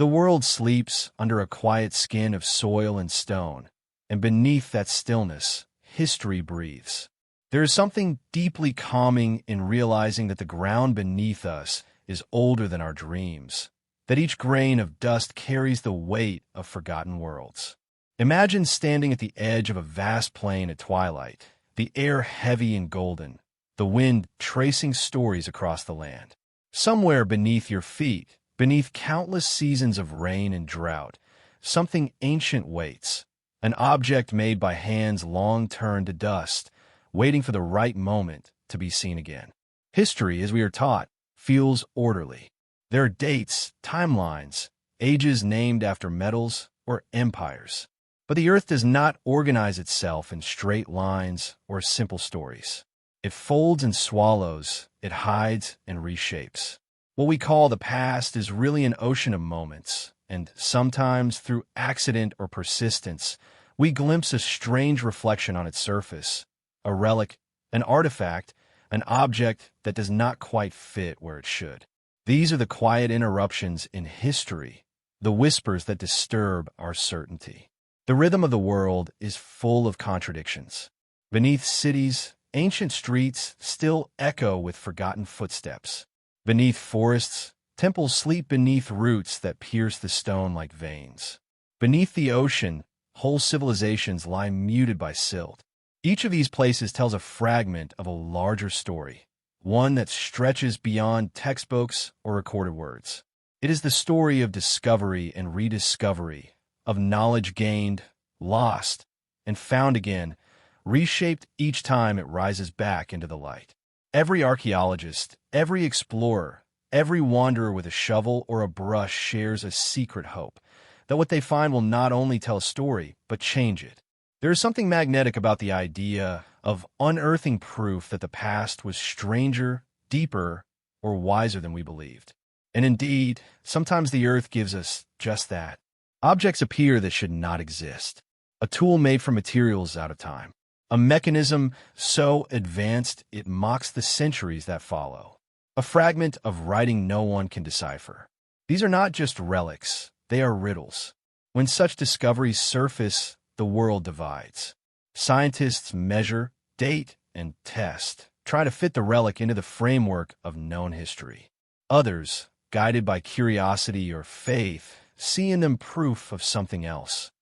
The world sleeps under a quiet skin of soil and stone, and beneath that stillness, history breathes. There is something deeply calming in realizing that the ground beneath us is older than our dreams, that each grain of dust carries the weight of forgotten worlds. Imagine standing at the edge of a vast plain at twilight, the air heavy and golden, the wind tracing stories across the land. Somewhere beneath your feet, beneath countless seasons of rain and drought, something ancient waits, an object made by hands long turned to dust, waiting for the right moment to be seen again. History, as we are taught, feels orderly. There are dates, timelines, ages named after metals or empires. But the earth does not organize itself in straight lines or simple stories. It folds and swallows, it hides and reshapes. What we call the past is really an ocean of moments, and sometimes through accident or persistence, we glimpse a strange reflection on its surface, a relic, an artifact, an object that does not quite fit where it should. These are the quiet interruptions in history, the whispers that disturb our certainty. The rhythm of the world is full of contradictions. Beneath cities, ancient streets still echo with forgotten footsteps. Beneath forests, temples sleep beneath roots that pierce the stone like veins. Beneath the ocean, whole civilizations lie muted by silt. Each of these places tells a fragment of a larger story, one that stretches beyond textbooks or recorded words. It is the story of discovery and rediscovery, of knowledge gained, lost, and found again, reshaped each time it rises back into the light. Every archaeologist, every explorer, every wanderer with a shovel or a brush shares a secret hope that what they find will not only tell a story, but change it. There is something magnetic about the idea of unearthing proof that the past was stranger, deeper, or wiser than we believed. And indeed, sometimes the earth gives us just that. Objects appear that should not exist. A tool made from materials out of time. A mechanism so advanced it mocks the centuries that follow. A fragment of writing no one can decipher. These are not just relics, they are riddles. When such discoveries surface, the world divides. Scientists measure, date, and test, try to fit the relic into the framework of known history. Others, guided by curiosity or faith, see in them proof of something else.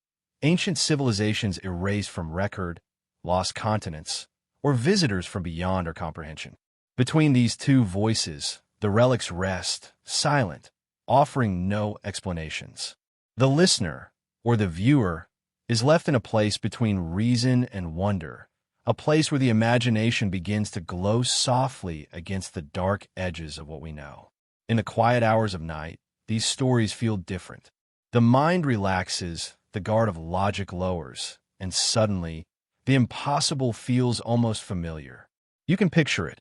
Ancient civilizations erased from record, lost continents, or visitors from beyond our comprehension. Between these two voices, the relics rest, silent, offering no explanations. The listener, or the viewer, is left in a place between reason and wonder, a place where the imagination begins to glow softly against the dark edges of what we know. In the quiet hours of night, these stories feel different. The mind relaxes, the guard of logic lowers, and suddenly, the impossible feels almost familiar. You can picture it.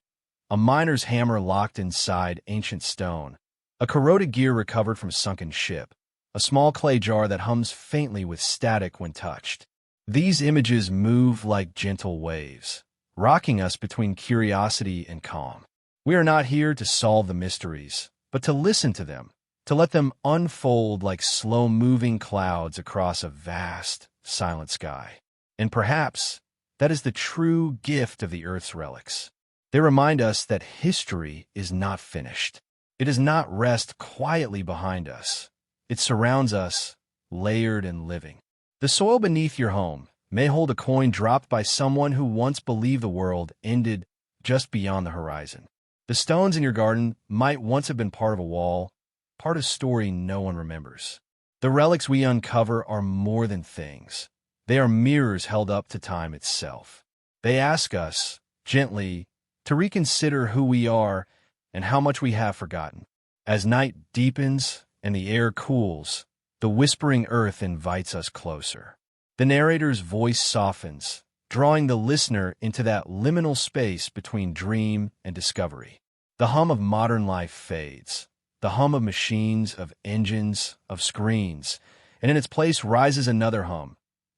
A miner's hammer locked inside ancient stone, a corroded gear recovered from a sunken ship, a small clay jar that hums faintly with static when touched. These images move like gentle waves, rocking us between curiosity and calm. We are not here to solve the mysteries, but to listen to them, to let them unfold like slow-moving clouds across a vast, silent sky. And perhaps that is the true gift of the Earth's relics. They remind us that history is not finished. It does not rest quietly behind us. It surrounds us, layered and living. The soil beneath your home may hold a coin dropped by someone who once believed the world ended just beyond the horizon. The stones in your garden might once have been part of a wall, part of a story no one remembers. The relics we uncover are more than things. They are mirrors held up to time itself. They ask us, gently, to reconsider who we are and how much we have forgotten. As night deepens and the air cools, the whispering earth invites us closer. The narrator's voice softens, drawing the listener into that liminal space between dream and discovery. The hum of modern life fades, the hum of machines, of engines, of screens, and in its place rises another hum,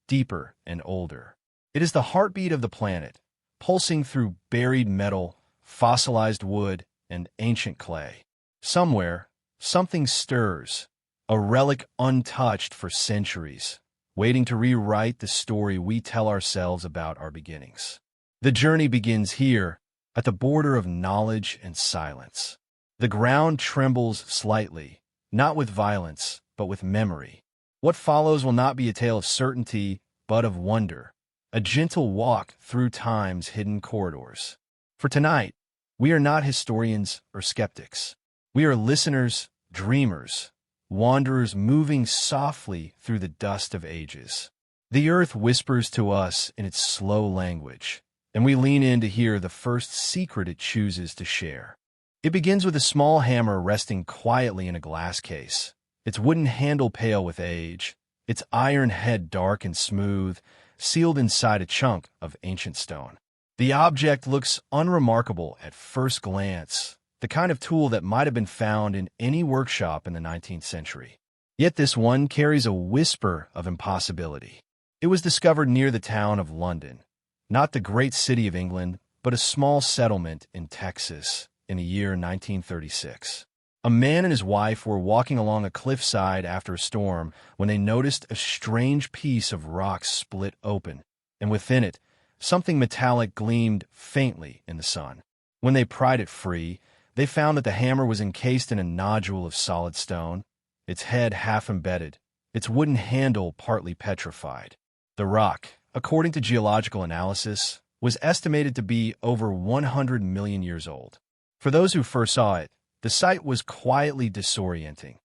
deeper and older. It is the heartbeat of the planet, pulsing through buried metal, fossilized wood, and ancient clay. Somewhere, something stirs, a relic untouched for centuries, waiting to rewrite the story we tell ourselves about our beginnings. The journey begins here, at the border of knowledge and silence. The ground trembles slightly, not with violence, but with memory. What follows will not be a tale of certainty, but of wonder, a gentle walk through time's hidden corridors. For tonight, we are not historians or skeptics. We are listeners, dreamers, wanderers moving softly through the dust of ages. The earth whispers to us in its slow language, and we lean in to hear the first secret it chooses to share. It begins with a small hammer resting quietly in a glass case, its wooden handle pale with age, its iron head dark and smooth, sealed inside a chunk of ancient stone. The object looks unremarkable at first glance, the kind of tool that might have been found in any workshop in the 19th century. Yet this one carries a whisper of impossibility. It was discovered near the town of London, not the great city of England, but a small settlement in Texas in the year 1936. A man and his wife were walking along a cliffside after a storm when they noticed a strange piece of rock split open, and within it, something metallic gleamed faintly in the sun. When they pried it free, they found that the hammer was encased in a nodule of solid stone, its head half embedded, its wooden handle partly petrified. The rock, according to geological analysis, was estimated to be over 100 million years old. For those who first saw it, the sight was quietly disorienting.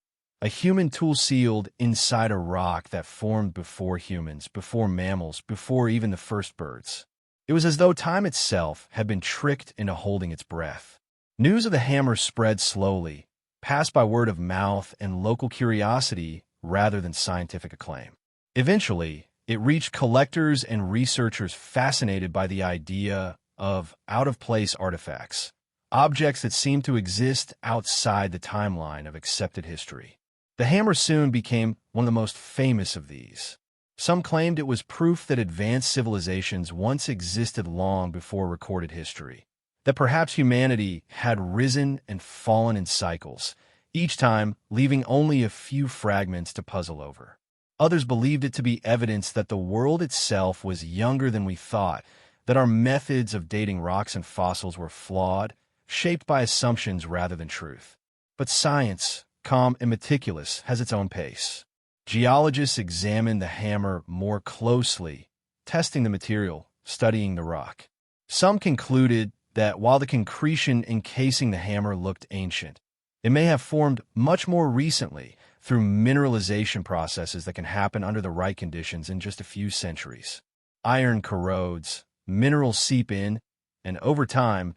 A human tool sealed inside a rock that formed before humans, before mammals, before even the first birds. It was as though time itself had been tricked into holding its breath. News of the hammer spread slowly, passed by word of mouth and local curiosity rather than scientific acclaim. Eventually, it reached collectors and researchers fascinated by the idea of out-of-place artifacts, objects that seemed to exist outside the timeline of accepted history. The hammer soon became one of the most famous of these. Some claimed it was proof that advanced civilizations once existed long before recorded history, that perhaps humanity had risen and fallen in cycles, each time leaving only a few fragments to puzzle over. Others believed it to be evidence that the world itself was younger than we thought, that our methods of dating rocks and fossils were flawed, shaped by assumptions rather than truth. But science, calm and meticulous, has its own pace. Geologists examined the hammer more closely, testing the material, studying the rock. Some concluded that while the concretion encasing the hammer looked ancient, it may have formed much more recently through mineralization processes that can happen under the right conditions in just a few centuries. Iron corrodes, minerals seep in, and over time,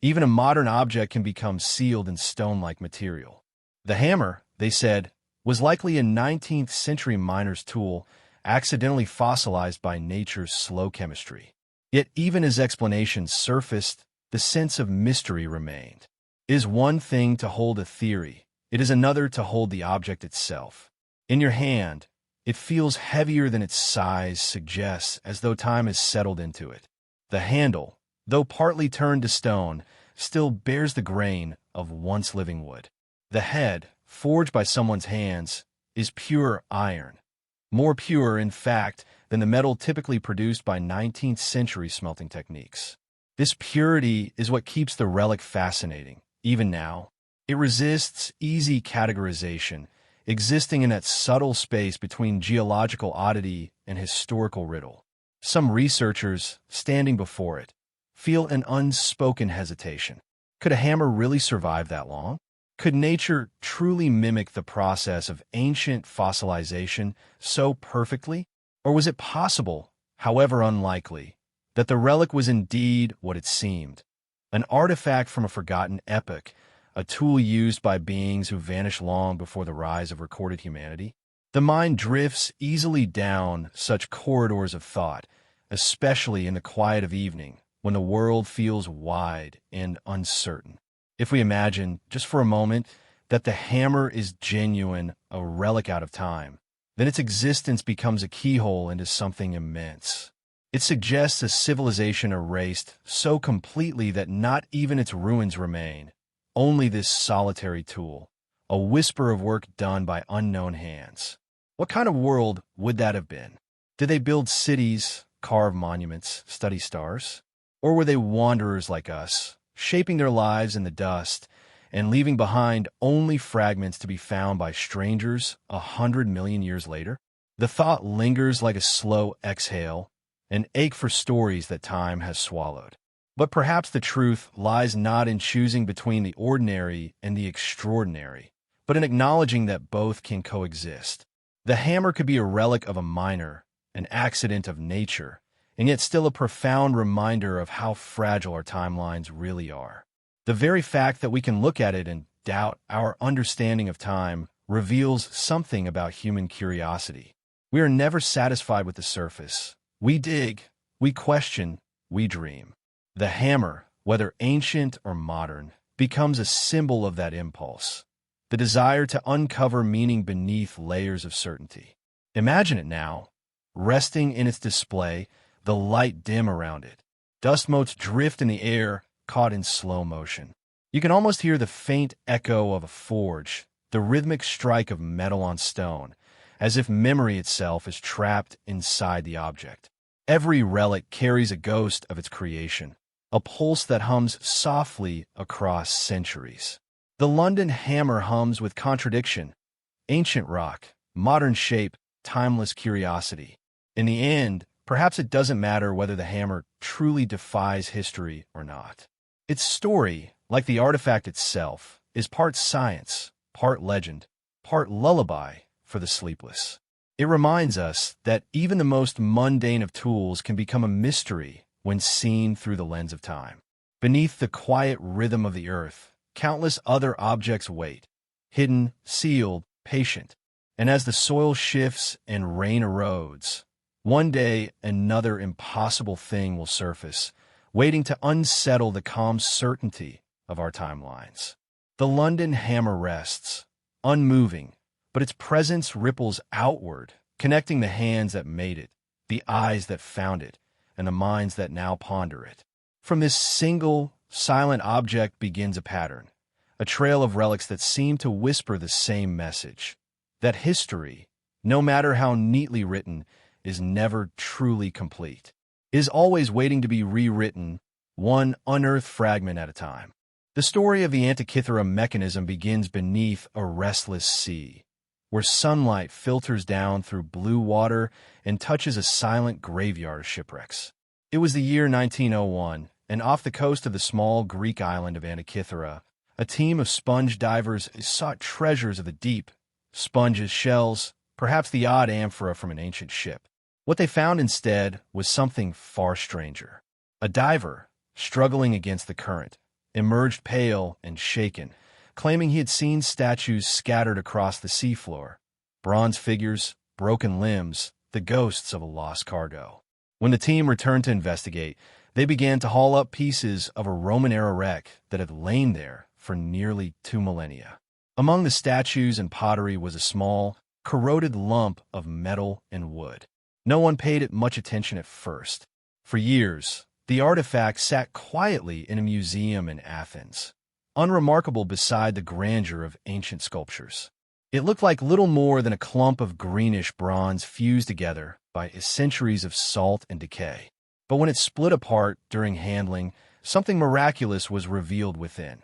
even a modern object can become sealed in stone-like material. The hammer, they said, was likely a 19th century miner's tool, accidentally fossilized by nature's slow chemistry. Yet even as explanations surfaced, the sense of mystery remained. It is one thing to hold a theory, it is another to hold the object itself. In your hand, it feels heavier than its size suggests, as though time has settled into it. The handle, though partly turned to stone, still bears the grain of once living wood. The head, forged by someone's hands, is pure iron. More pure, in fact, than the metal typically produced by 19th century smelting techniques. This purity is what keeps the relic fascinating, even now. It resists easy categorization, existing in that subtle space between geological oddity and historical riddle. Some researchers, standing before it, feel an unspoken hesitation. Could a hammer really survive that long? Could nature truly mimic the process of ancient fossilization so perfectly? Or was it possible, however unlikely, that the relic was indeed what it seemed? An artifact from a forgotten epoch, a tool used by beings who vanished long before the rise of recorded humanity? The mind drifts easily down such corridors of thought, especially in the quiet of evening, when the world feels wide and uncertain. If we imagine, just for a moment, that the hammer is genuine, a relic out of time, then its existence becomes a keyhole into something immense. It suggests a civilization erased so completely that not even its ruins remain, only this solitary tool, a whisper of work done by unknown hands. What kind of world would that have been? Did they build cities, carve monuments, study stars? Or were they wanderers like us, shaping their lives in the dust and leaving behind only fragments to be found by strangers 100 million years later? The thought lingers like a slow exhale, an ache for stories that time has swallowed. But perhaps the truth lies not in choosing between the ordinary and the extraordinary, but in acknowledging that both can coexist. The hammer could be a relic of a miner, an accident of nature, and yet still a profound reminder of how fragile our timelines really are. The very fact that we can look at it and doubt our understanding of time reveals something about human curiosity. We are never satisfied with the surface. We dig, we question, we dream. The hammer, whether ancient or modern, becomes a symbol of that impulse, the desire to uncover meaning beneath layers of certainty. Imagine it now, resting in its display, the light dim around it. Dust motes drift in the air, caught in slow motion. You can almost hear the faint echo of a forge, the rhythmic strike of metal on stone, as if memory itself is trapped inside the object. Every relic carries a ghost of its creation, a pulse that hums softly across centuries. The London hammer hums with contradiction, ancient rock, modern shape, timeless curiosity. In the end, perhaps it doesn't matter whether the hammer truly defies history or not. Its story, like the artifact itself, is part science, part legend, part lullaby for the sleepless. It reminds us that even the most mundane of tools can become a mystery when seen through the lens of time. Beneath the quiet rhythm of the earth, countless other objects wait, hidden, sealed, patient. And as the soil shifts and rain erodes, one day another impossible thing will surface, waiting to unsettle the calm certainty of our timelines. The London hammer rests, unmoving, but its presence ripples outward, connecting the hands that made it, the eyes that found it, and the minds that now ponder it. From this single, silent object begins a pattern, a trail of relics that seem to whisper the same message, that history, no matter how neatly written, is never truly complete, is always waiting to be rewritten, one unearthed fragment at a time. The story of the Antikythera mechanism begins beneath a restless sea, where sunlight filters down through blue water and touches a silent graveyard of shipwrecks. It was the year 1901, and off the coast of the small Greek island of Antikythera, a team of sponge divers sought treasures of the deep, sponges, shells, perhaps the odd amphora from an ancient ship. What they found instead was something far stranger. A diver, struggling against the current, emerged pale and shaken, claiming he had seen statues scattered across the seafloor, bronze figures, broken limbs, the ghosts of a lost cargo. When the team returned to investigate, they began to haul up pieces of a Roman-era wreck that had lain there for nearly 2 millennia. Among the statues and pottery was a small, corroded lump of metal and wood. No one paid it much attention at first. For years, the artifact sat quietly in a museum in Athens, unremarkable beside the grandeur of ancient sculptures. It looked like little more than a clump of greenish bronze fused together by centuries of salt and decay. But when it split apart during handling, something miraculous was revealed within.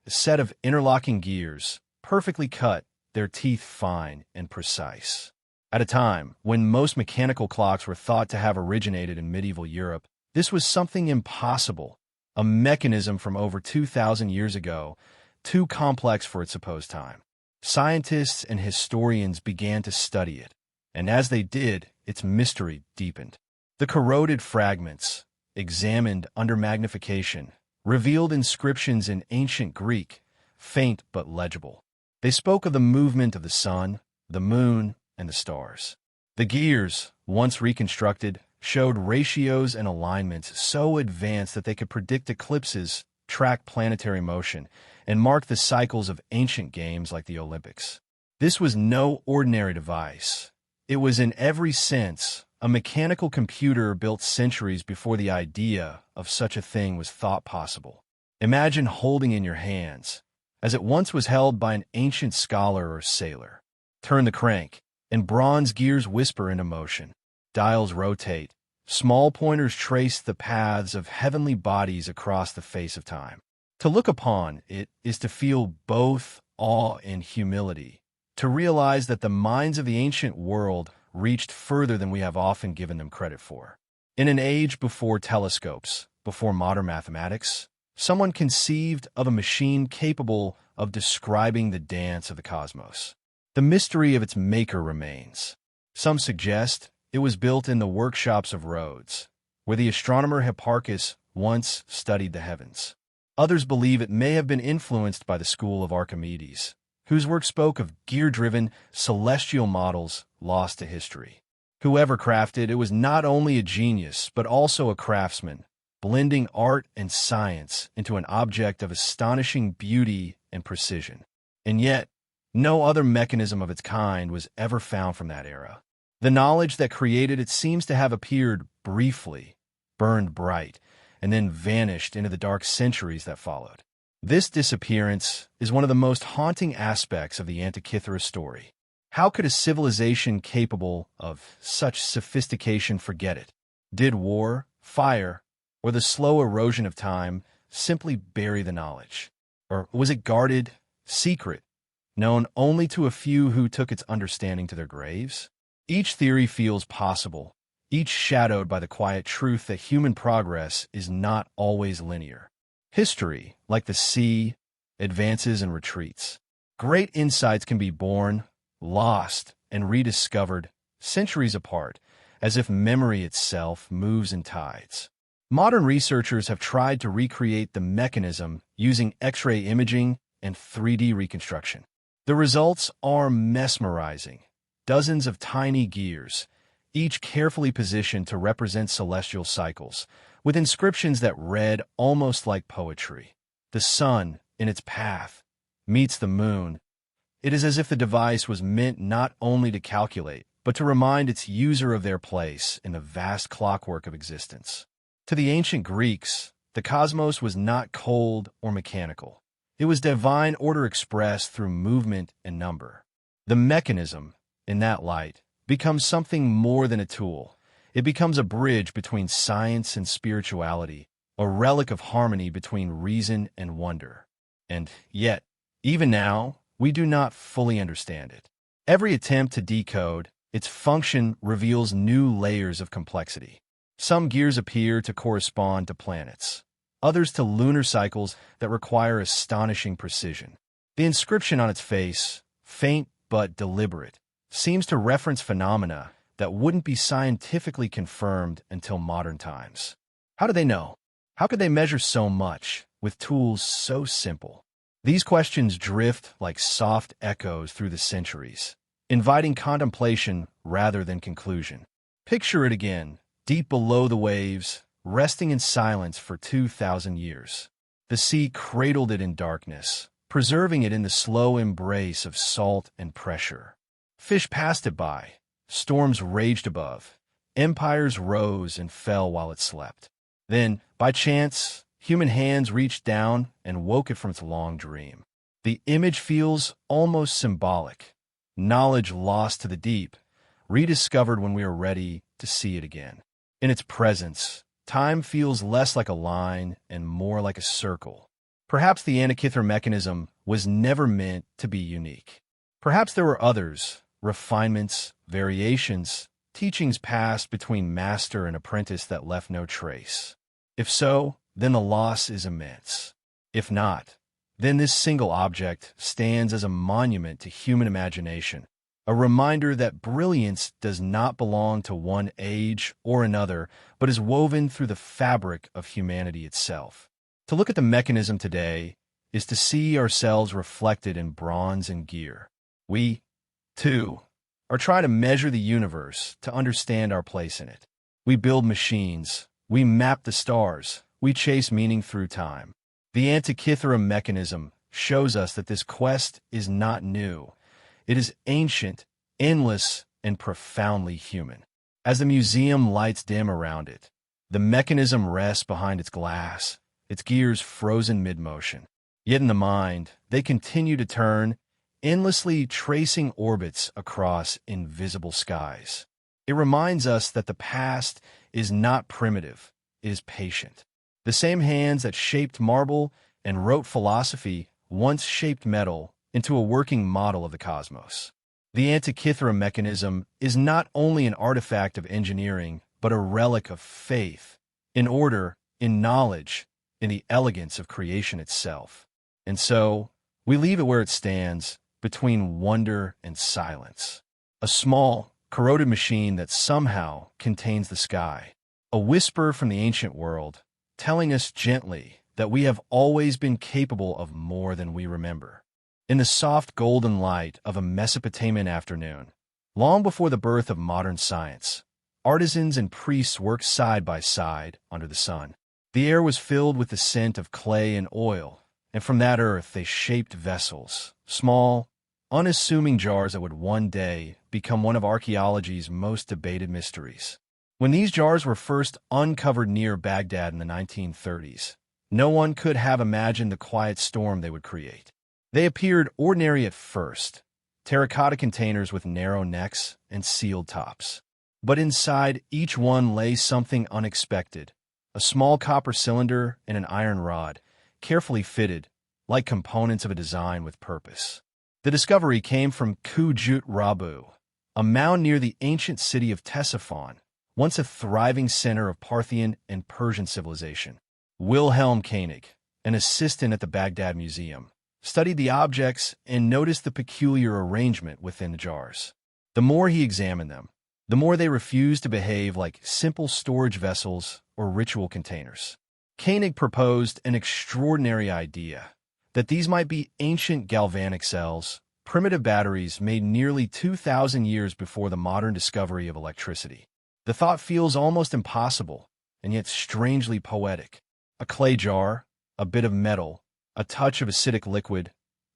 A set of interlocking gears, perfectly cut, their teeth fine and precise. At a time when most mechanical clocks were thought to have originated in medieval Europe, this was something impossible, a mechanism from over 2,000 years ago, too complex for its supposed time. Scientists and historians began to study it, and as they did, its mystery deepened. The corroded fragments, examined under magnification, revealed inscriptions in ancient Greek, faint but legible. They spoke of the movement of the sun, the moon, and the stars. The gears, once reconstructed, showed ratios and alignments so advanced that they could predict eclipses, track planetary motion, and mark the cycles of ancient games like the Olympics. This was no ordinary device. It was in every sense a mechanical computer built centuries before the idea of such a thing was thought possible. Imagine holding in your hands, as it once was held by an ancient scholar or sailor. Turn the crank, and bronze gears whisper into motion. Dials rotate. Small pointers trace the paths of heavenly bodies across the face of time. To look upon it is to feel both awe and humility, to realize that the minds of the ancient world reached further than we have often given them credit for. In an age before telescopes, before modern mathematics, someone conceived of a machine capable of describing the dance of the cosmos. The mystery of its maker remains. Some suggest it was built in the workshops of Rhodes, where the astronomer Hipparchus once studied the heavens. Others believe it may have been influenced by the school of Archimedes, whose work spoke of gear-driven celestial models lost to history. Whoever crafted it was not only a genius, but also a craftsman, blending art and science into an object of astonishing beauty and precision. And yet, no other mechanism of its kind was ever found from that era. The knowledge that created it seems to have appeared briefly, burned bright, and then vanished into the dark centuries that followed. This disappearance is one of the most haunting aspects of the Antikythera story. How could a civilization capable of such sophistication forget it? Did war, fire, or the slow erosion of time simply bury the knowledge? Or was it guarded, secret, known only to a few who took its understanding to their graves? Each theory feels possible, each shadowed by the quiet truth that human progress is not always linear. History, like the sea, advances and retreats. Great insights can be born, lost, and rediscovered centuries apart, as if memory itself moves in tides. Modern researchers have tried to recreate the mechanism using X-ray imaging and 3D reconstruction. The results are mesmerizing. Dozens of tiny gears, each carefully positioned to represent celestial cycles, with inscriptions that read almost like poetry. The sun, in its path, meets the moon. It is as if the device was meant not only to calculate, but to remind its user of their place in the vast clockwork of existence. To the ancient Greeks, the cosmos was not cold or mechanical. It was divine order expressed through movement and number. The mechanism, in that light, becomes something more than a tool. It becomes a bridge between science and spirituality, a relic of harmony between reason and wonder. And yet, even now, we do not fully understand it. Every attempt to decode its function reveals new layers of complexity. Some gears appear to correspond to planets, others to lunar cycles that require astonishing precision. The inscription on its face, faint but deliberate, seems to reference phenomena that wouldn't be scientifically confirmed until modern times. How do they know? How could they measure so much with tools so simple? These questions drift like soft echoes through the centuries, inviting contemplation rather than conclusion. Picture it again, deep below the waves, resting in silence for 2,000 years. The sea cradled it in darkness, preserving it in the slow embrace of salt and pressure. Fish passed it by, storms raged above, empires rose and fell while it slept. Then, by chance, human hands reached down and woke it from its long dream. The image feels almost symbolic, knowledge lost to the deep, rediscovered when we are ready to see it again. In its presence, time feels less like a line and more like a circle. Perhaps the Antikythera mechanism was never meant to be unique. Perhaps there were others, refinements, variations, teachings passed between master and apprentice that left no trace. If so, then the loss is immense. If not, then this single object stands as a monument to human imagination, a reminder that brilliance does not belong to one age or another, but is woven through the fabric of humanity itself. To look at the mechanism today is to see ourselves reflected in bronze and gear. We, too, are trying to measure the universe to understand our place in it. We build machines, we map the stars, we chase meaning through time. The Antikythera mechanism shows us that this quest is not new. It is ancient, endless, and profoundly human. As the museum lights dim around it, the mechanism rests behind its glass, its gears frozen mid-motion. Yet in the mind, they continue to turn, endlessly tracing orbits across invisible skies. It reminds us that the past is not primitive, it is patient. The same hands that shaped marble and wrote philosophy once shaped metal into a working model of the cosmos. The Antikythera mechanism is not only an artifact of engineering, but a relic of faith, in order, in knowledge, in the elegance of creation itself. And so, we leave it where it stands, between wonder and silence. A small, corroded machine that somehow contains the sky. A whisper from the ancient world, telling us gently that we have always been capable of more than we remember. In the soft golden light of a Mesopotamian afternoon, long before the birth of modern science, artisans and priests worked side by side under the sun. The air was filled with the scent of clay and oil, and from that earth they shaped vessels, small, unassuming jars that would one day become one of archaeology's most debated mysteries. When these jars were first uncovered near Baghdad in the 1930s, no one could have imagined the quiet storm they would create. They appeared ordinary at first, terracotta containers with narrow necks and sealed tops. But inside each one lay something unexpected, a small copper cylinder and an iron rod, carefully fitted, like components of a design with purpose. The discovery came from Kujut Rabu, a mound near the ancient city of Ctesiphon, once a thriving center of Parthian and Persian civilization. Wilhelm Koenig, an assistant at the Baghdad Museum, studied the objects and noticed the peculiar arrangement within the jars. The more he examined them, the more they refused to behave like simple storage vessels or ritual containers. Koenig proposed an extraordinary idea, that these might be ancient galvanic cells, primitive batteries made nearly 2,000 years before the modern discovery of electricity. The thought feels almost impossible, and yet strangely poetic. A clay jar, a bit of metal, a touch of acidic liquid,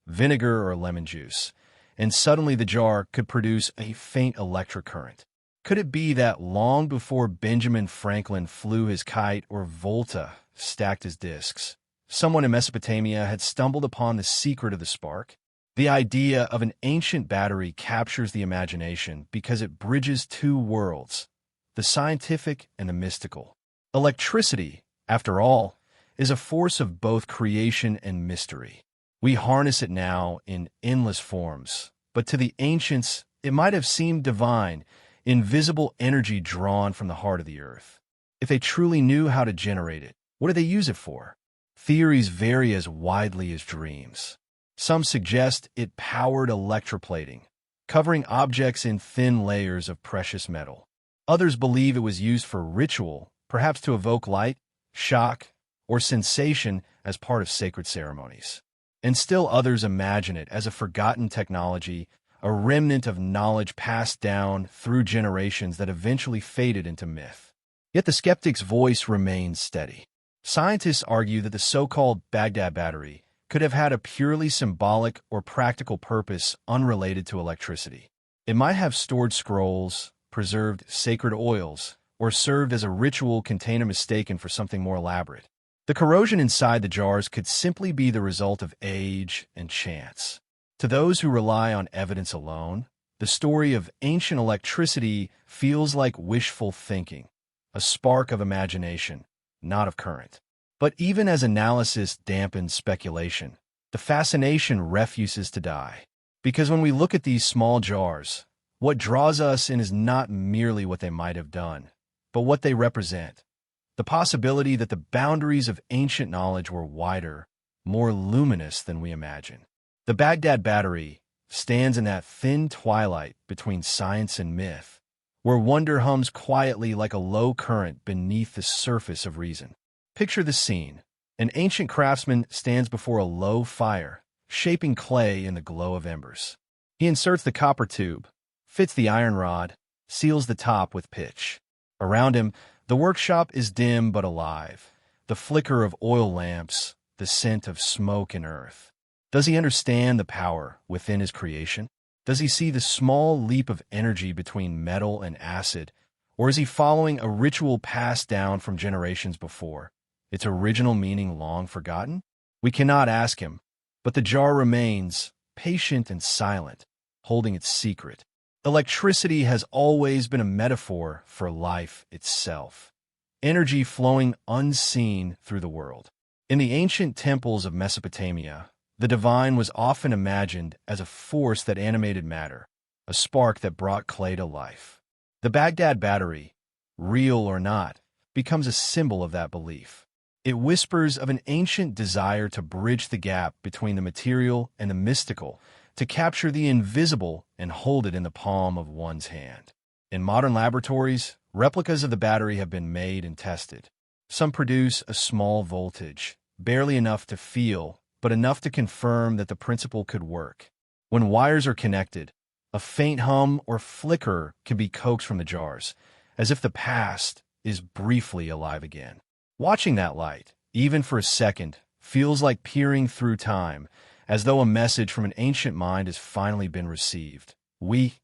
vinegar or lemon juice, and suddenly the jar could produce a faint electric current. Could it be that long before Benjamin Franklin flew his kite or Volta stacked his discs, someone in Mesopotamia had stumbled upon the secret of the spark? The idea of an ancient battery captures the imagination because it bridges two worlds, the scientific and the mystical. Electricity, after all, is a force of both creation and mystery. We harness it now in endless forms, but to the ancients, it might have seemed divine, invisible energy drawn from the heart of the earth. If they truly knew how to generate it, what do they use it for? Theories vary as widely as dreams. Some suggest it powered electroplating, covering objects in thin layers of precious metal. Others believe it was used for ritual, perhaps to evoke light, shock, or sensation as part of sacred ceremonies. And still others imagine it as a forgotten technology, a remnant of knowledge passed down through generations that eventually faded into myth. Yet the skeptic's voice remains steady. Scientists argue that the so-called Baghdad battery could have had a purely symbolic or practical purpose unrelated to electricity. It might have stored scrolls, preserved sacred oils, or served as a ritual container mistaken for something more elaborate. The corrosion inside the jars could simply be the result of age and chance. To those who rely on evidence alone, the story of ancient electricity feels like wishful thinking, a spark of imagination, not of current. But even as analysis dampens speculation, the fascination refuses to die. Because when we look at these small jars, what draws us in is not merely what they might have done, but what they represent. The possibility that the boundaries of ancient knowledge were wider, more luminous than we imagine. The Baghdad battery stands in that thin twilight between science and myth, where wonder hums quietly like a low current beneath the surface of reason. Picture the scene. An ancient craftsman stands before a low fire, shaping clay in the glow of embers. He inserts the copper tube, fits the iron rod, seals the top with pitch. Around him, the workshop is dim but alive, the flicker of oil lamps, the scent of smoke and earth. Does he understand the power within his creation? Does he see the small leap of energy between metal and acid, or is he following a ritual passed down from generations before, its original meaning long forgotten? We cannot ask him, But the jar remains, patient and silent, holding its secret. Electricity has always been a metaphor for life itself, energy flowing unseen through the world. In the ancient temples of Mesopotamia, the divine was often imagined as a force that animated matter, a spark that brought clay to life. The Baghdad battery, real or not, becomes a symbol of that belief. It whispers of an ancient desire to bridge the gap between the material and the mystical, to capture the invisible and hold it in the palm of one's hand. In modern laboratories, replicas of the battery have been made and tested. Some produce a small voltage, barely enough to feel, but enough to confirm that the principle could work. When wires are connected, a faint hum or flicker can be coaxed from the jars, as if the past is briefly alive again. Watching that light, even for a second, feels like peering through time, as though a message from an ancient mind has finally been received. We,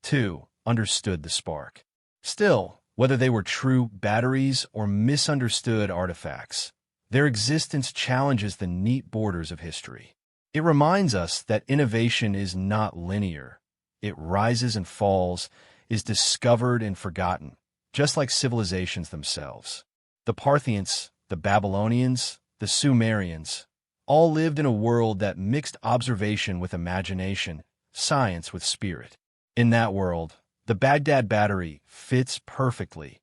too, understood the spark. Still, whether they were true batteries or misunderstood artifacts, their existence challenges the neat borders of history. It reminds us that innovation is not linear. It rises and falls, is discovered and forgotten, just like civilizations themselves. The Parthians, the Babylonians, the Sumerians, all lived in a world that mixed observation with imagination, science with spirit. In that world, the Baghdad battery fits perfectly,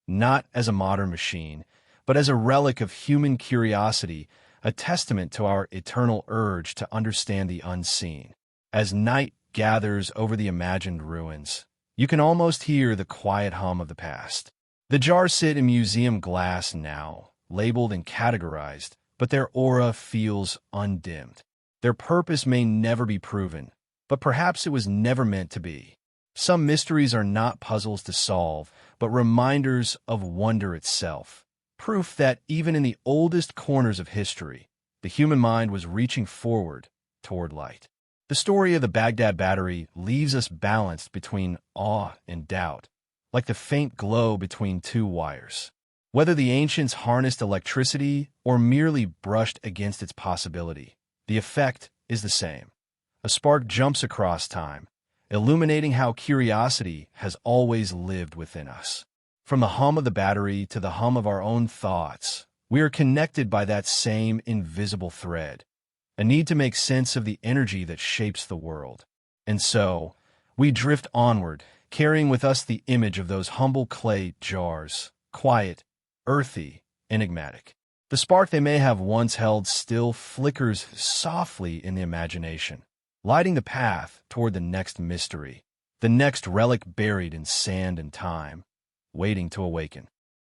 not as a modern machine, but as a relic of human curiosity, a testament to our eternal urge to understand the unseen. As night gathers over the imagined ruins, you can almost hear the quiet hum of the past. The jars sit in museum glass now, labeled and categorized, but their aura feels undimmed. Their purpose may never be proven, but perhaps it was never meant to be. Some mysteries are not puzzles to solve, but reminders of wonder itself. Proof that even in the oldest corners of history, the human mind was reaching forward toward light. The story of the Baghdad battery leaves us balanced between awe and doubt, like the faint glow between two wires. Whether the ancients harnessed electricity or merely brushed against its possibility, the effect is the same. A spark jumps across time, illuminating how curiosity has always lived within us. From the hum of the battery to the hum of our own thoughts, we are connected by that same invisible thread, a need to make sense of the energy that shapes the world. And so, we drift onward, carrying with us the image of those humble clay jars, quiet, earthy, enigmatic. The spark they may have once held still flickers softly in the imagination, lighting the path toward the next mystery, the next relic buried in sand and time, waiting to awaken.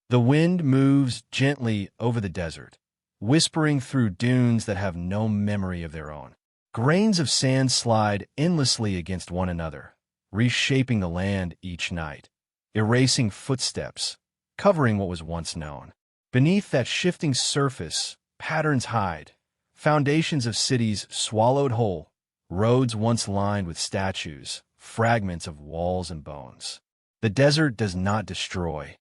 The wind moves gently over the desert, whispering through dunes that have no memory of their own. Grains of sand slide endlessly against one another, reshaping the land each night, erasing footsteps, covering what was once known. Beneath that shifting surface, patterns hide, foundations of cities swallowed whole, roads once lined with statues, fragments of walls and bones. The desert does not destroy,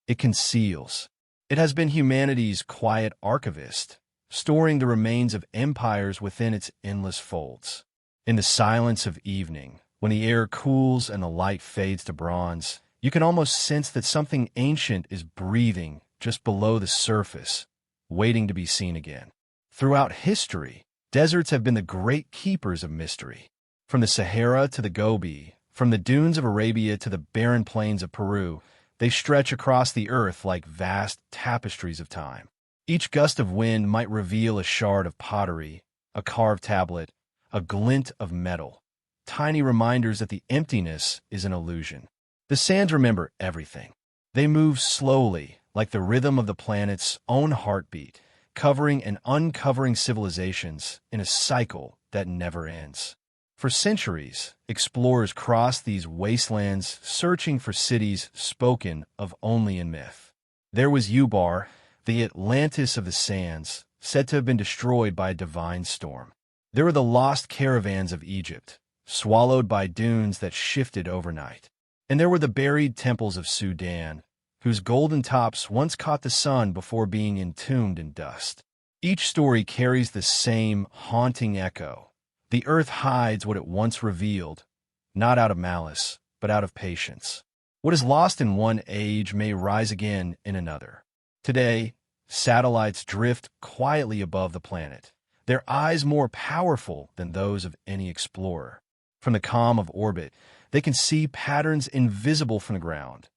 it conceals. It has been humanity's quiet archivist, storing the remains of empires within its endless folds. In the silence of evening, when the air cools and the light fades to bronze, you can almost sense that something ancient is breathing just below the surface, waiting to be seen again. Throughout history, deserts have been the great keepers of mystery. From the Sahara to the Gobi, from the dunes of Arabia to the barren plains of Peru, they stretch across the earth like vast tapestries of time. Each gust of wind might reveal a shard of pottery, a carved tablet, a glint of metal, tiny reminders that the emptiness is an illusion. The sands remember everything. They move slowly, like the rhythm of the planet's own heartbeat, covering and uncovering civilizations in a cycle that never ends. For centuries, explorers crossed these wastelands searching for cities spoken of only in myth. There was Ubar, the Atlantis of the sands, said to have been destroyed by a divine storm. There were the lost caravans of Egypt, swallowed by dunes that shifted overnight. And there were the buried temples of Sudan, whose golden tops once caught the sun before being entombed in dust. Each story carries the same haunting echo. The earth hides what it once revealed, not out of malice, but out of patience. What is lost in one age may rise again in another. Today, satellites drift quietly above the planet, their eyes more powerful than those of any explorer. From the calm of orbit, they can see patterns invisible from the ground.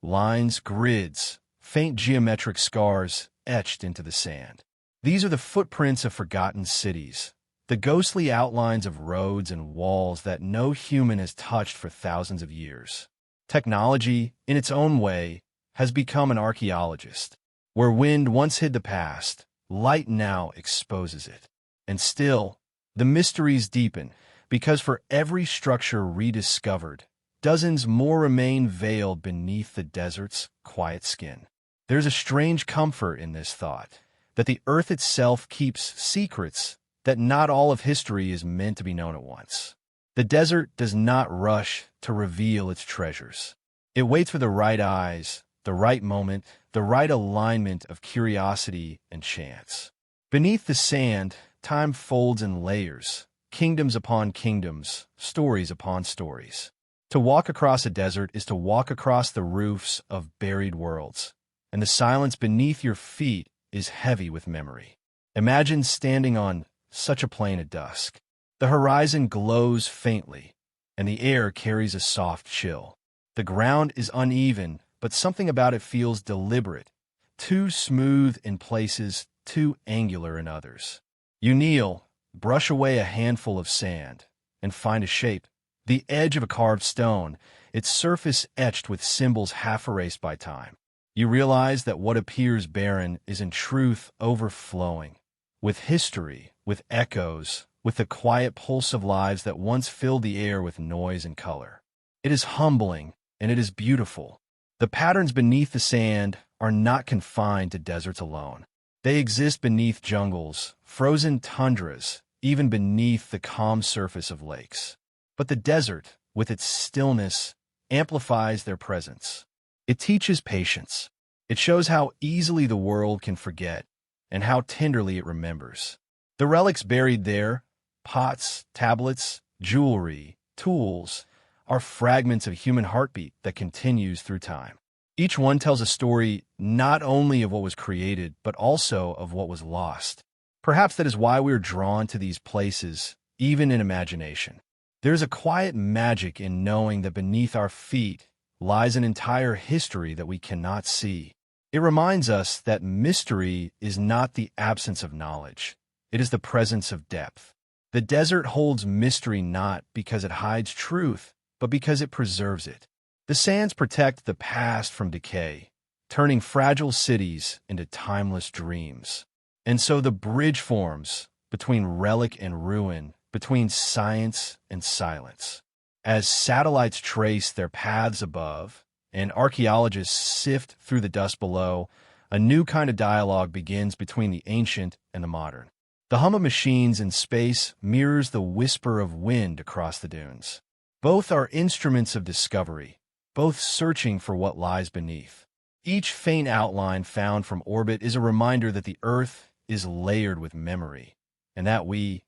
Lines, grids, faint geometric scars etched into the sand. These are the footprints of forgotten cities, the ghostly outlines of roads and walls that no human has touched for thousands of years. Technology, in its own way, has become an archaeologist. Where wind once hid the past, light now exposes it. And still, the mysteries deepen, because for every structure rediscovered, dozens more remain veiled beneath the desert's quiet skin. There's a strange comfort in this thought, that the earth itself keeps secrets that not all of history is meant to be known at once. The desert does not rush to reveal its treasures. It waits for the right eyes, the right moment, the right alignment of curiosity and chance. Beneath the sand, time folds in layers, kingdoms upon kingdoms, stories upon stories. To walk across a desert is to walk across the roofs of buried worlds, and the silence beneath your feet is heavy with memory. Imagine standing on such a plain at dusk. The horizon glows faintly, and the air carries a soft chill. The ground is uneven, but something about it feels deliberate, too smooth in places, too angular in others. You kneel, brush away a handful of sand, and find a shape. The edge of a carved stone, its surface etched with symbols half erased by time. You realize that what appears barren is in truth overflowing, with history, with echoes, with the quiet pulse of lives that once filled the air with noise and color. It is humbling, and it is beautiful. The patterns beneath the sand are not confined to deserts alone. They exist beneath jungles, frozen tundras, even beneath the calm surface of lakes. But the desert, with its stillness, amplifies their presence. It teaches patience. It shows how easily the world can forget, and how tenderly it remembers. The relics buried there, pots, tablets, jewelry, tools, are fragments of human heartbeat that continues through time. Each one tells a story not only of what was created, but also of what was lost. Perhaps that is why we are drawn to these places, even in imagination. There's a quiet magic in knowing that beneath our feet lies an entire history that we cannot see. It reminds us that mystery is not the absence of knowledge. It is the presence of depth. The desert holds mystery not because it hides truth, but because it preserves it. The sands protect the past from decay, turning fragile cities into timeless dreams. And so the bridge forms between relic and ruin, between science and silence. As satellites trace their paths above, and archaeologists sift through the dust below, a new kind of dialogue begins between the ancient and the modern. The hum of machines in space mirrors the whisper of wind across the dunes. Both are instruments of discovery, both searching for what lies beneath. Each faint outline found from orbit is a reminder that the Earth is layered with memory, and that we,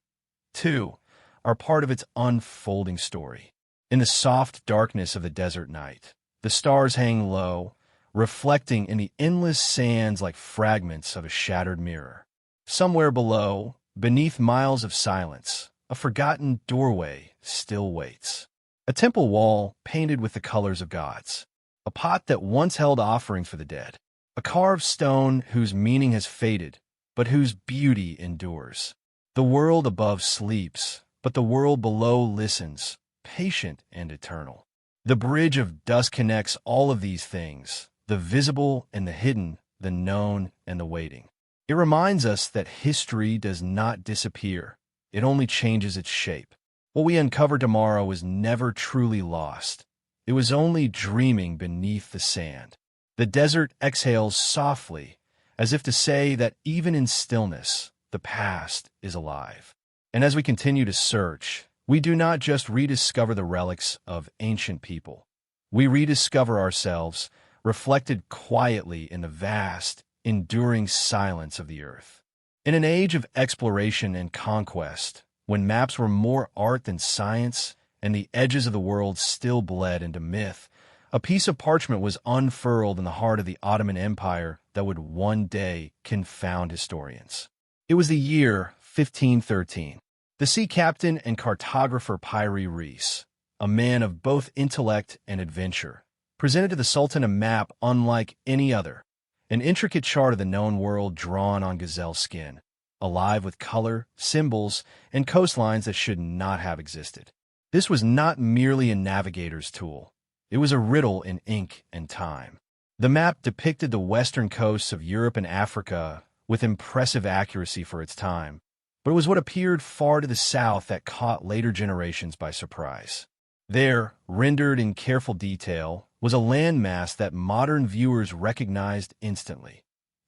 too, are part of its unfolding story. In the soft darkness of the desert night, the stars hang low, reflecting in the endless sands like fragments of a shattered mirror. Somewhere below, beneath miles of silence, a forgotten doorway still waits. A temple wall painted with the colors of gods. A pot that once held offerings for the dead. A carved stone whose meaning has faded, but whose beauty endures. The world above sleeps, but the world below listens, patient and eternal. The bridge of dust connects all of these things, the visible and the hidden, the known and the waiting. It reminds us that history does not disappear. It only changes its shape. What we uncover tomorrow was never truly lost. It was only dreaming beneath the sand. The desert exhales softly, as if to say that even in stillness, the past is alive. And as we continue to search, we do not just rediscover the relics of ancient people. We rediscover ourselves, reflected quietly in the vast, enduring silence of the earth. In an age of exploration and conquest, when maps were more art than science and the edges of the world still bled into myth, a piece of parchment was unfurled in the heart of the Ottoman Empire that would one day confound historians. It was the year 1513. The sea captain and cartographer Pyri Reis, a man of both intellect and adventure, presented to the Sultan a map unlike any other, an intricate chart of the known world drawn on gazelle skin, alive with color, symbols, and coastlines that should not have existed. This was not merely a navigator's tool. It was a riddle in ink and time. The map depicted the western coasts of Europe and Africa with impressive accuracy for its time, but it was what appeared far to the south that caught later generations by surprise. There, rendered in careful detail, was a landmass that modern viewers recognized instantly: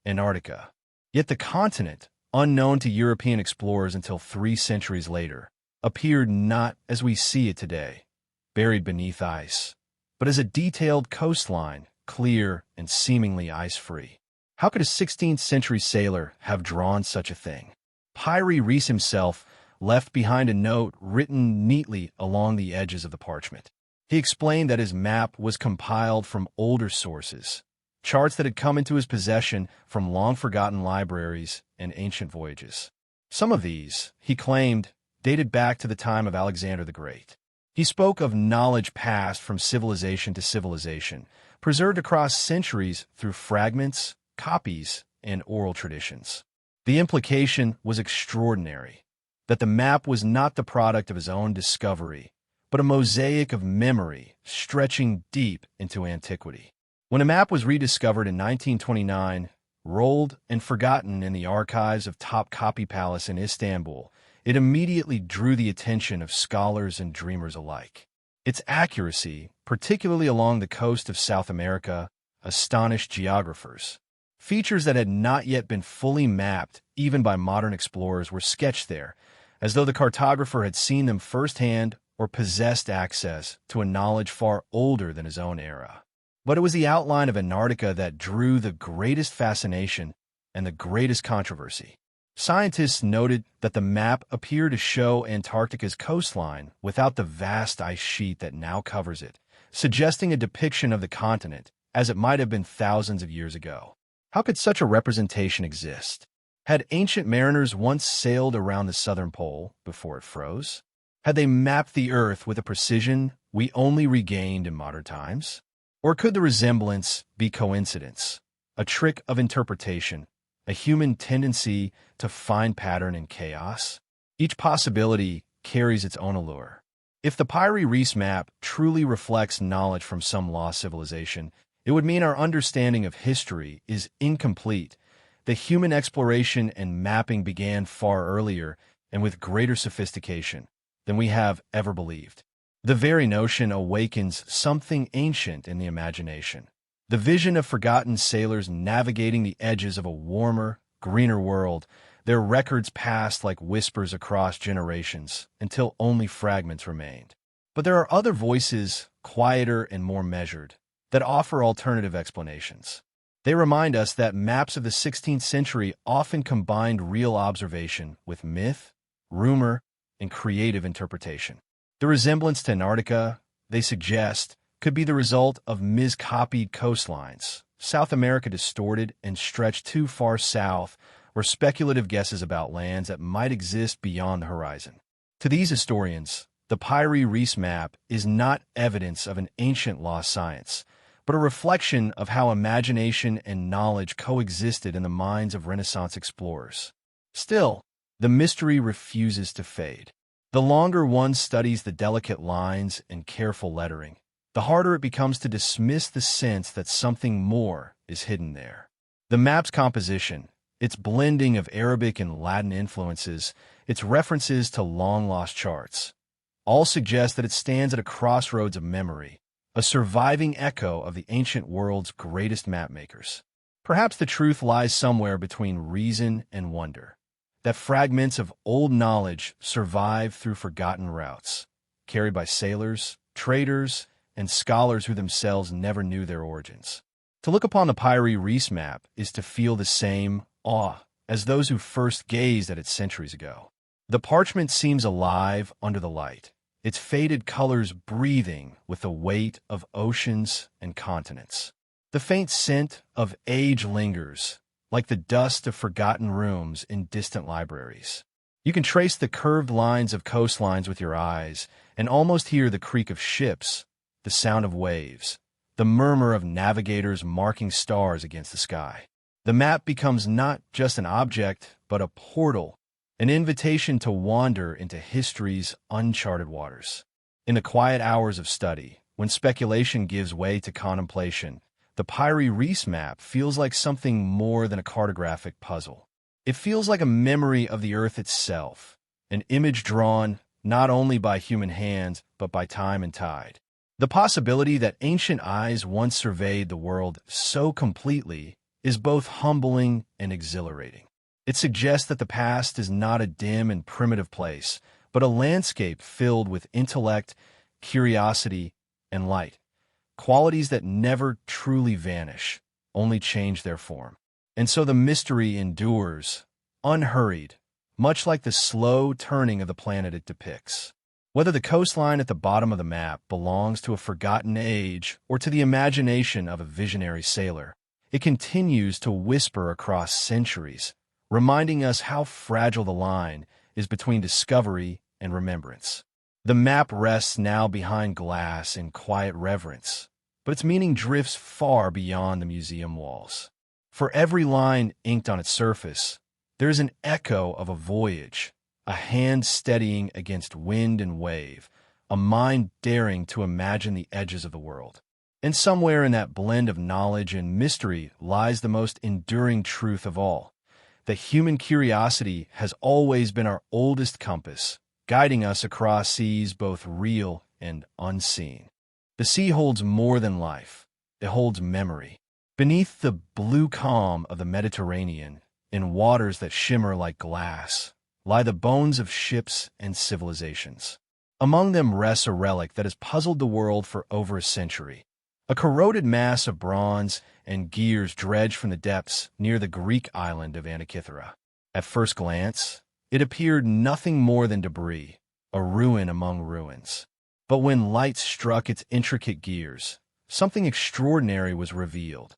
Antarctica. Yet the continent, unknown to European explorers until 3 centuries later, appeared not as we see it today, buried beneath ice, but as a detailed coastline, clear and seemingly ice-free. How could a 16th-century sailor have drawn such a thing? Pyri Reis himself left behind a note written neatly along the edges of the parchment. He explained that his map was compiled from older sources, charts that had come into his possession from long-forgotten libraries and ancient voyages. Some of these, he claimed, dated back to the time of Alexander the Great. He spoke of knowledge passed from civilization to civilization, preserved across centuries through fragments, copies, and oral traditions. The implication was extraordinary, that the map was not the product of his own discovery, but a mosaic of memory stretching deep into antiquity. When a map was rediscovered in 1929, rolled and forgotten in the archives of Topkapi Palace in Istanbul, it immediately drew the attention of scholars and dreamers alike. Its accuracy, particularly along the coast of South America, astonished geographers. Features that had not yet been fully mapped, even by modern explorers, were sketched there, as though the cartographer had seen them firsthand or possessed access to a knowledge far older than his own era. But it was the outline of Antarctica that drew the greatest fascination and the greatest controversy. Scientists noted that the map appeared to show Antarctica's coastline without the vast ice sheet that now covers it, suggesting a depiction of the continent as it might have been thousands of years ago. How could such a representation exist? Had ancient mariners once sailed around the southern pole before it froze? Had they mapped the Earth with a precision we only regained in modern times? Or could the resemblance be coincidence, a trick of interpretation, a human tendency to find pattern in chaos? Each possibility carries its own allure. If the Pyri Reis map truly reflects knowledge from some lost civilization, it would mean our understanding of history is incomplete. The human exploration and mapping began far earlier and with greater sophistication than we have ever believed. The very notion awakens something ancient in the imagination. The vision of forgotten sailors navigating the edges of a warmer, greener world, their records passed like whispers across generations until only fragments remained. But there are other voices, quieter and more measured, that offer alternative explanations. They remind us that maps of the 16th century often combined real observation with myth, rumor, and creative interpretation. The resemblance to Antarctica, they suggest, could be the result of miscopied coastlines, South America distorted and stretched too far south, or speculative guesses about lands that might exist beyond the horizon. To these historians, the Pyri Reis map is not evidence of an ancient lost science, but a reflection of how imagination and knowledge coexisted in the minds of Renaissance explorers. Still, the mystery refuses to fade. The longer one studies the delicate lines and careful lettering, the harder it becomes to dismiss the sense that something more is hidden there. The map's composition, its blending of Arabic and Latin influences, its references to long-lost charts, all suggest that it stands at a crossroads of memory, a surviving echo of the ancient world's greatest mapmakers. Perhaps the truth lies somewhere between reason and wonder, that fragments of old knowledge survive through forgotten routes, carried by sailors, traders, and scholars who themselves never knew their origins. To look upon the Pyri Reis map is to feel the same awe as those who first gazed at it centuries ago. The parchment seems alive under the light, its faded colors breathing with the weight of oceans and continents. The faint scent of age lingers, like the dust of forgotten rooms in distant libraries. You can trace the curved lines of coastlines with your eyes and almost hear the creak of ships, the sound of waves, the murmur of navigators marking stars against the sky. The map becomes not just an object, but a portal, an invitation to wander into history's uncharted waters. In the quiet hours of study, when speculation gives way to contemplation, the Pyre Reese map feels like something more than a cartographic puzzle. It feels like a memory of the Earth itself, an image drawn not only by human hands, but by time and tide. The possibility that ancient eyes once surveyed the world so completely is both humbling and exhilarating. It suggests that the past is not a dim and primitive place, but a landscape filled with intellect, curiosity, and light, qualities that never truly vanish, only change their form. And so the mystery endures, unhurried, much like the slow turning of the planet it depicts. Whether the coastline at the bottom of the map belongs to a forgotten age or to the imagination of a visionary sailor, it continues to whisper across centuries, reminding us how fragile the line is between discovery and remembrance. The map rests now behind glass in quiet reverence, but its meaning drifts far beyond the museum walls. For every line inked on its surface, there is an echo of a voyage, a hand steadying against wind and wave, a mind daring to imagine the edges of the world. And somewhere in that blend of knowledge and mystery lies the most enduring truth of all, that human curiosity has always been our oldest compass, guiding us across seas both real and unseen. The sea holds more than life. It holds memory. Beneath the blue calm of the Mediterranean, in waters that shimmer like glass, lie the bones of ships and civilizations. Among them rests a relic that has puzzled the world for over a century. A corroded mass of bronze and gears dredged from the depths near the Greek island of Antikythera. At first glance, it appeared nothing more than debris, a ruin among ruins. But when light struck its intricate gears, something extraordinary was revealed.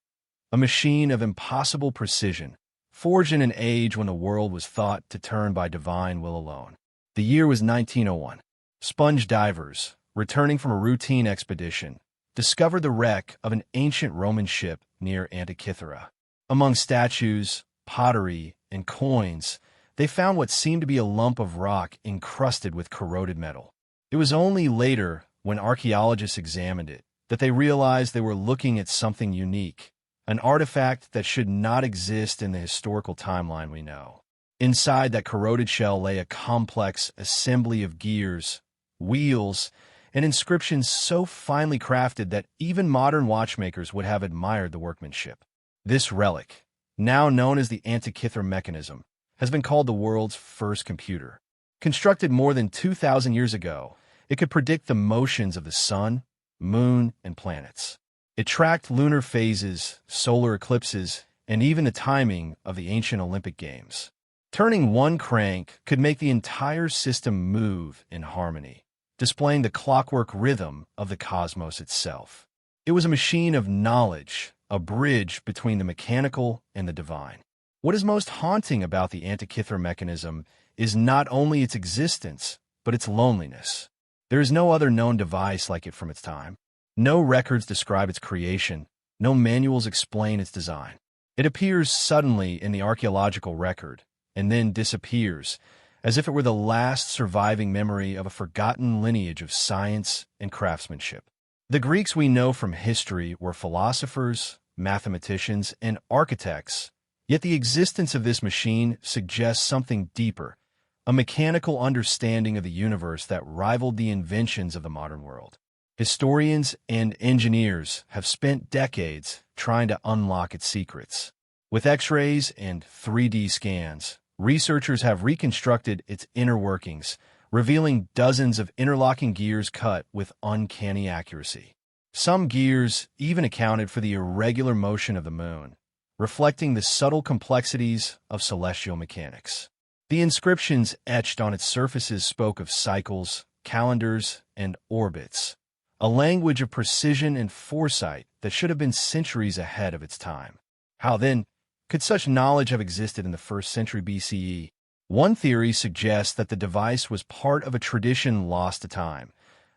A machine of impossible precision, forged in an age when the world was thought to turn by divine will alone. The year was 1901. Sponge divers, returning from a routine expedition, discovered the wreck of an ancient Roman ship near Antikythera. Among statues, pottery, and coins, they found what seemed to be a lump of rock encrusted with corroded metal. It was only later, when archaeologists examined it, that they realized they were looking at something unique, an artifact that should not exist in the historical timeline we know. Inside that corroded shell lay a complex assembly of gears, wheels, and inscriptions so finely crafted that even modern watchmakers would have admired the workmanship. This relic, now known as the Antikythera mechanism, has been called the world's first computer. Constructed more than 2,000 years ago, it could predict the motions of the sun, moon, and planets. It tracked lunar phases, solar eclipses, and even the timing of the ancient Olympic Games. Turning one crank could make the entire system move in harmony, displaying the clockwork rhythm of the cosmos itself. It was a machine of knowledge, a bridge between the mechanical and the divine. What is most haunting about the Antikythera mechanism is not only its existence, but its loneliness. There is no other known device like it from its time. No records describe its creation, no manuals explain its design. It appears suddenly in the archaeological record, and then disappears, as if it were the last surviving memory of a forgotten lineage of science and craftsmanship. The Greeks we know from history were philosophers, mathematicians, and architects, yet the existence of this machine suggests something deeper, a mechanical understanding of the universe that rivaled the inventions of the modern world. Historians and engineers have spent decades trying to unlock its secrets. With X-rays and 3D scans, researchers have reconstructed its inner workings, revealing dozens of interlocking gears cut with uncanny accuracy. Some gears even accounted for the irregular motion of the moon, reflecting the subtle complexities of celestial mechanics. The inscriptions etched on its surfaces spoke of cycles, calendars, and orbits, a language of precision and foresight that should have been centuries ahead of its time. How, then, could such knowledge have existed in the 1st century BCE? One theory suggests that the device was part of a tradition lost to time,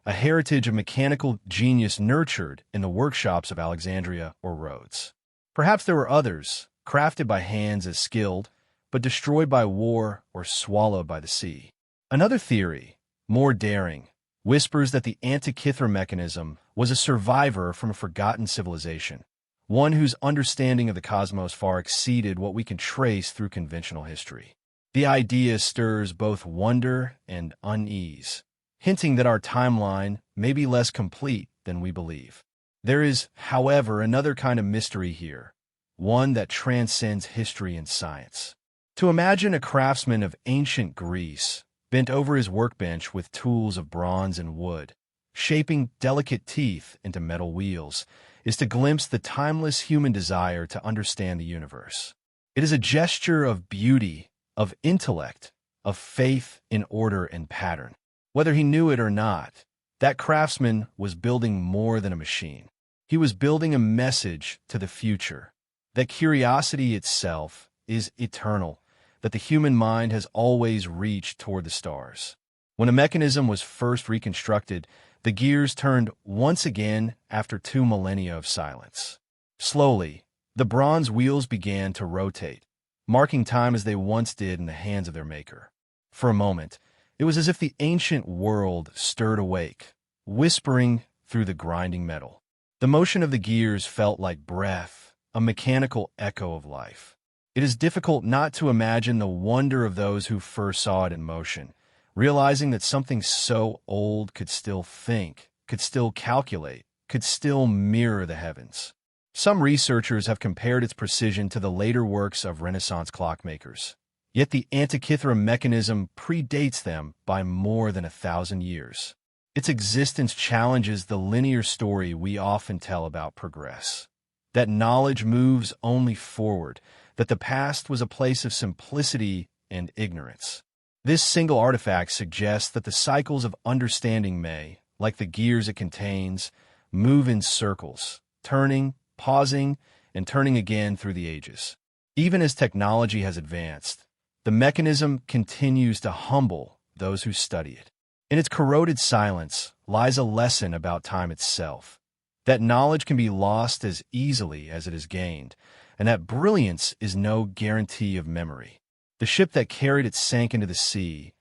a heritage of mechanical genius nurtured in the workshops of Alexandria or Rhodes. Perhaps there were others, crafted by hands as skilled, but destroyed by war or swallowed by the sea. Another theory, more daring, whispers that the Antikythera mechanism was a survivor from a forgotten civilization, one whose understanding of the cosmos far exceeded what we can trace through conventional history. The idea stirs both wonder and unease, hinting that our timeline may be less complete than we believe. There is, however, another kind of mystery here, one that transcends history and science. To imagine a craftsman of ancient Greece, bent over his workbench with tools of bronze and wood, shaping delicate teeth into metal wheels, is to glimpse the timeless human desire to understand the universe. It is a gesture of beauty, of intellect, of faith in order and pattern. Whether he knew it or not, that craftsman was building more than a machine. He was building a message to the future, that curiosity itself is eternal, that the human mind has always reached toward the stars. When a mechanism was first reconstructed, the gears turned once again after 2 millennia of silence. Slowly, the bronze wheels began to rotate, marking time as they once did in the hands of their maker. For a moment, it was as if the ancient world stirred awake, whispering through the grinding metal. The motion of the gears felt like breath, a mechanical echo of life. It is difficult not to imagine the wonder of those who first saw it in motion, realizing that something so old could still think, could still calculate, could still mirror the heavens. Some researchers have compared its precision to the later works of Renaissance clockmakers. Yet the Antikythera mechanism predates them by more than 1,000 years. Its existence challenges the linear story we often tell about progress. That knowledge moves only forward, that the past was a place of simplicity and ignorance. This single artifact suggests that the cycles of understanding may, like the gears it contains, move in circles, turning, pausing, and turning again through the ages. Even as technology has advanced, the mechanism continues to humble those who study it. In its corroded silence lies a lesson about time itself, that knowledge can be lost as easily as it is gained, and that brilliance is no guarantee of memory. The ship that carried it sank into the sea,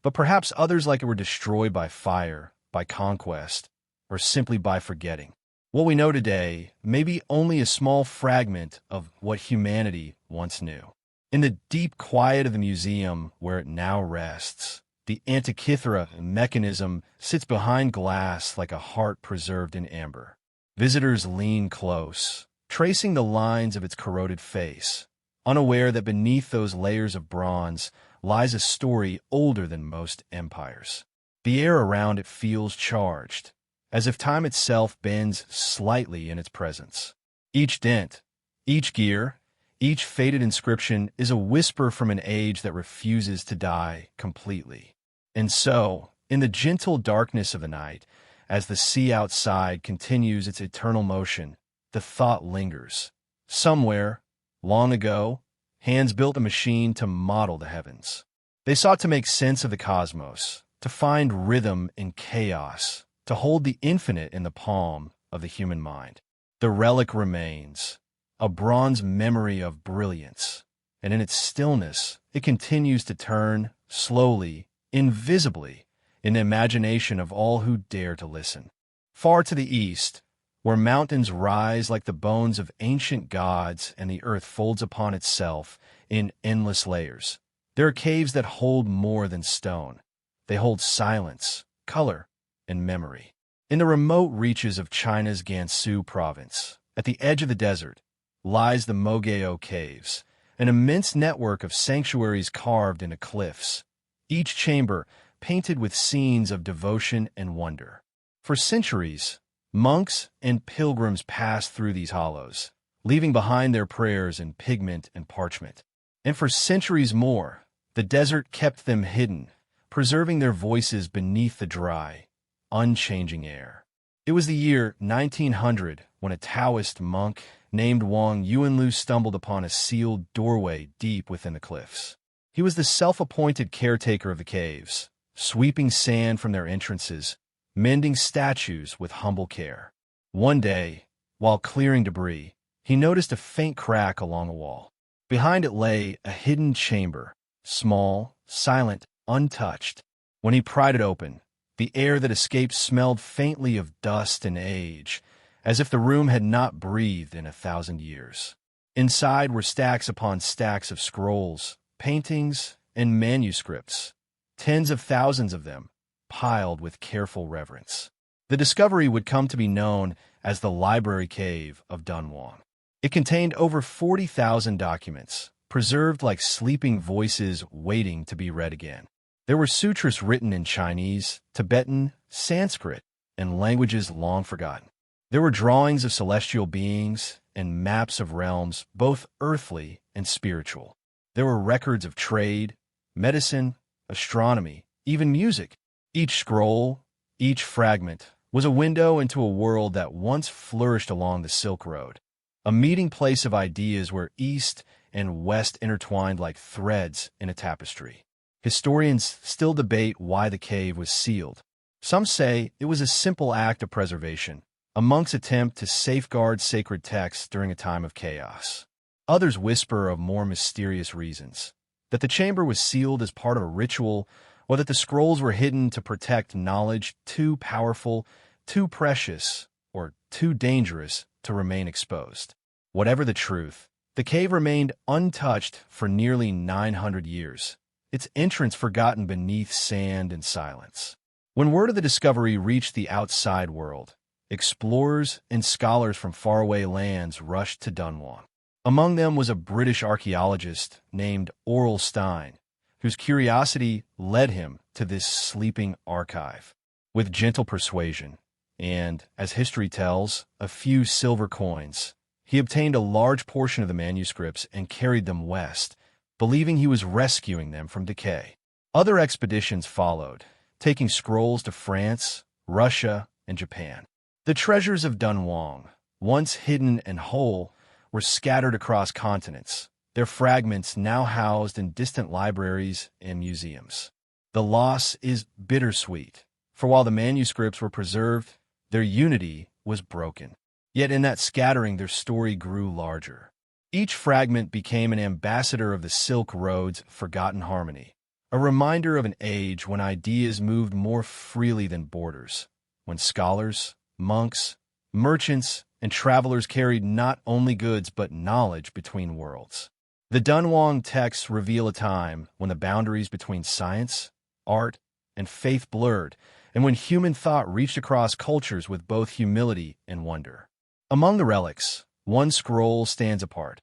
but perhaps others like it were destroyed by fire, by conquest, or simply by forgetting. What we know today may be only a small fragment of what humanity once knew. In the deep quiet of the museum where it now rests, the Antikythera mechanism sits behind glass like a heart preserved in amber. Visitors lean close, tracing the lines of its corroded face, unaware that beneath those layers of bronze lies a story older than most empires. The air around it feels charged, as if time itself bends slightly in its presence. Each dent, each gear, each faded inscription is a whisper from an age that refuses to die completely. And so, in the gentle darkness of the night, as the sea outside continues its eternal motion, the thought lingers. Somewhere, long ago, hands built a machine to model the heavens. They sought to make sense of the cosmos, to find rhythm in chaos, to hold the infinite in the palm of the human mind. The relic remains, a bronze memory of brilliance, and in its stillness, it continues to turn, slowly, invisibly, in the imagination of all who dare to listen. Far to the east, where mountains rise like the bones of ancient gods and the earth folds upon itself in endless layers, there are caves that hold more than stone. They hold silence, color, and memory. In the remote reaches of China's Gansu province, at the edge of the desert, lies the Mogeo Caves, an immense network of sanctuaries carved into cliffs, each chamber painted with scenes of devotion and wonder. For centuries, monks and pilgrims passed through these hollows, leaving behind their prayers in pigment and parchment. And for centuries more, the desert kept them hidden, preserving their voices beneath the dry, unchanging air. It was the year 1900 when a Taoist monk named Wang Yuanlu stumbled upon a sealed doorway deep within the cliffs. He was the self-appointed caretaker of the caves, sweeping sand from their entrances, mending statues with humble care. One day, while clearing debris, he noticed a faint crack along a wall. Behind it lay a hidden chamber, small, silent, untouched. When he pried it open, the air that escaped smelled faintly of dust and age, as if the room had not breathed in 1,000 years. Inside were stacks upon stacks of scrolls, paintings, and manuscripts, tens of thousands of them, piled with careful reverence. The discovery would come to be known as the Library Cave of Dunhuang. It contained over 40,000 documents, preserved like sleeping voices waiting to be read again. There were sutras written in Chinese, Tibetan, Sanskrit, and languages long forgotten. There were drawings of celestial beings and maps of realms, both earthly and spiritual. There were records of trade, medicine, astronomy, even music. Each scroll, each fragment, was a window into a world that once flourished along the Silk Road, a meeting place of ideas where East and West intertwined like threads in a tapestry. Historians still debate why the cave was sealed. Some say it was a simple act of preservation, a monk's attempt to safeguard sacred texts during a time of chaos. Others whisper of more mysterious reasons, that the chamber was sealed as part of a ritual, or that the scrolls were hidden to protect knowledge too powerful, too precious, or too dangerous to remain exposed. Whatever the truth, the cave remained untouched for nearly 900 years, its entrance forgotten beneath sand and silence. When word of the discovery reached the outside world, explorers and scholars from faraway lands rushed to Dunhuang. Among them was a British archaeologist named Aurel Stein, whose curiosity led him to this sleeping archive. With gentle persuasion, and, as history tells, a few silver coins, he obtained a large portion of the manuscripts and carried them west, believing he was rescuing them from decay. Other expeditions followed, taking scrolls to France, Russia, and Japan. The treasures of Dunhuang, once hidden and whole, were scattered across continents, their fragments now housed in distant libraries and museums. The loss is bittersweet, for while the manuscripts were preserved, their unity was broken. Yet in that scattering their story grew larger. Each fragment became an ambassador of the Silk Road's forgotten harmony, a reminder of an age when ideas moved more freely than borders, when scholars, monks, merchants, and travelers carried not only goods but knowledge between worlds. The Dunhuang texts reveal a time when the boundaries between science, art, and faith blurred, and when human thought reached across cultures with both humility and wonder. Among the relics, one scroll stands apart,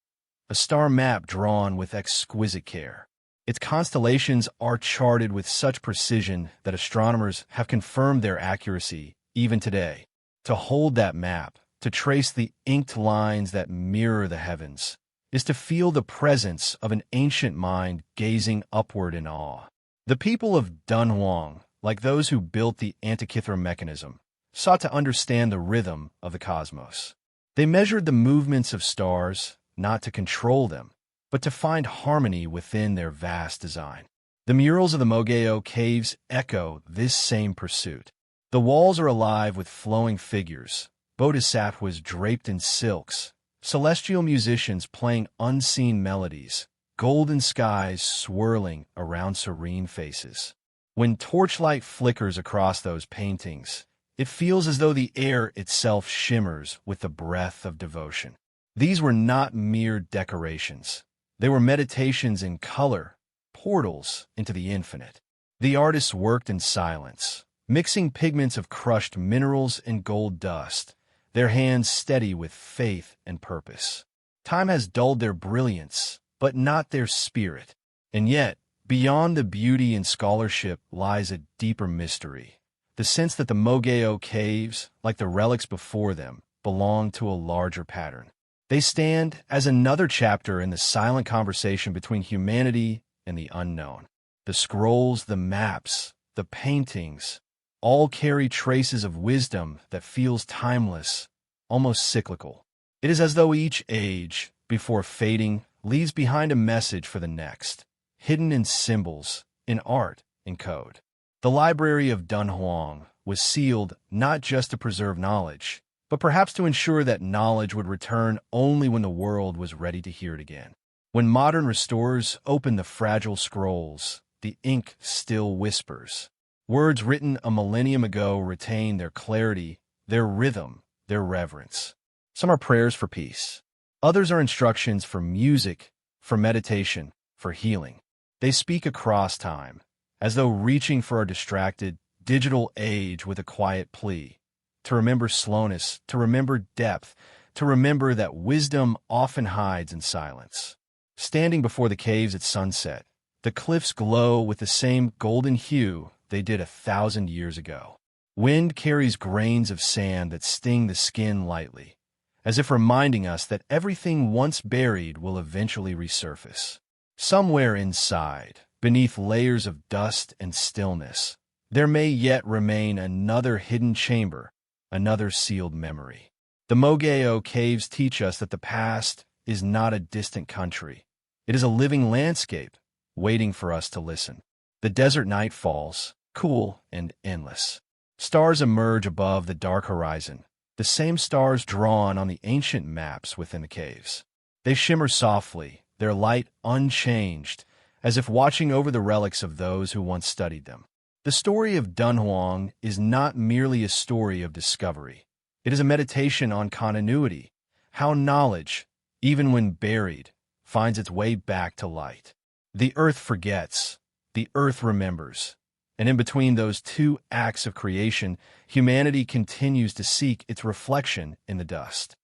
a star map drawn with exquisite care. Its constellations are charted with such precision that astronomers have confirmed their accuracy even today. To hold that map, to trace the inked lines that mirror the heavens, is to feel the presence of an ancient mind gazing upward in awe. The people of Dunhuang, like those who built the Antikythera mechanism, sought to understand the rhythm of the cosmos. They measured the movements of stars, not to control them, but to find harmony within their vast design. The murals of the Mogao caves echo this same pursuit. The walls are alive with flowing figures, bodhisattvas draped in silks, celestial musicians playing unseen melodies, golden skies swirling around serene faces. When torchlight flickers across those paintings, it feels as though the air itself shimmers with the breath of devotion. These were not mere decorations. They were meditations in color, portals into the infinite. The artists worked in silence, mixing pigments of crushed minerals and gold dust, their hands steady with faith and purpose. Time has dulled their brilliance, but not their spirit. And yet, beyond the beauty and scholarship lies a deeper mystery, the sense that the Mogao caves, like the relics before them, belong to a larger pattern. They stand as another chapter in the silent conversation between humanity and the unknown. The scrolls, the maps, the paintings, all carry traces of wisdom that feels timeless, almost cyclical. It is as though each age, before fading, leaves behind a message for the next, hidden in symbols, in art, in code. The library of Dunhuang was sealed not just to preserve knowledge, but perhaps to ensure that knowledge would return only when the world was ready to hear it again. When modern restorers open the fragile scrolls, the ink still whispers. Words written a millennium ago retain their clarity, their rhythm, their reverence. Some are prayers for peace. Others are instructions for music, for meditation, for healing. They speak across time, as though reaching for our distracted, digital age with a quiet plea. To remember slowness, to remember depth, to remember that wisdom often hides in silence. Standing before the caves at sunset, the cliffs glow with the same golden hue they did 1,000 years ago. Wind carries grains of sand that sting the skin lightly, as if reminding us that everything once buried will eventually resurface. Somewhere inside, beneath layers of dust and stillness, there may yet remain another hidden chamber, another sealed memory. The Mogeo caves teach us that the past is not a distant country. It is a living landscape, waiting for us to listen. The desert night falls, cool and endless. Stars emerge above the dark horizon, the same stars drawn on the ancient maps within the caves. They shimmer softly, their light unchanged, as if watching over the relics of those who once studied them. The story of Dunhuang is not merely a story of discovery. It is a meditation on continuity, how knowledge, even when buried, finds its way back to light. The earth forgets, the earth remembers, and in between those two acts of creation, humanity continues to seek its reflection in the dust.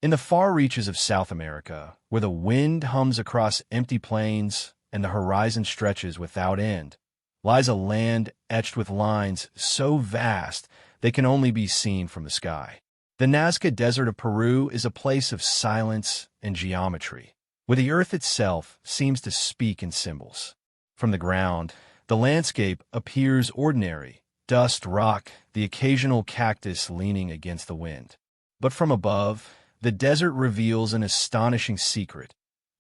In the far reaches of South America, where the wind hums across empty plains and the horizon stretches without end, lies a land etched with lines so vast they can only be seen from the sky. The Nazca Desert of Peru is a place of silence and geometry, where the earth itself seems to speak in symbols. From the ground, the landscape appears ordinary, dust, rock, the occasional cactus leaning against the wind. But from above, the desert reveals an astonishing secret.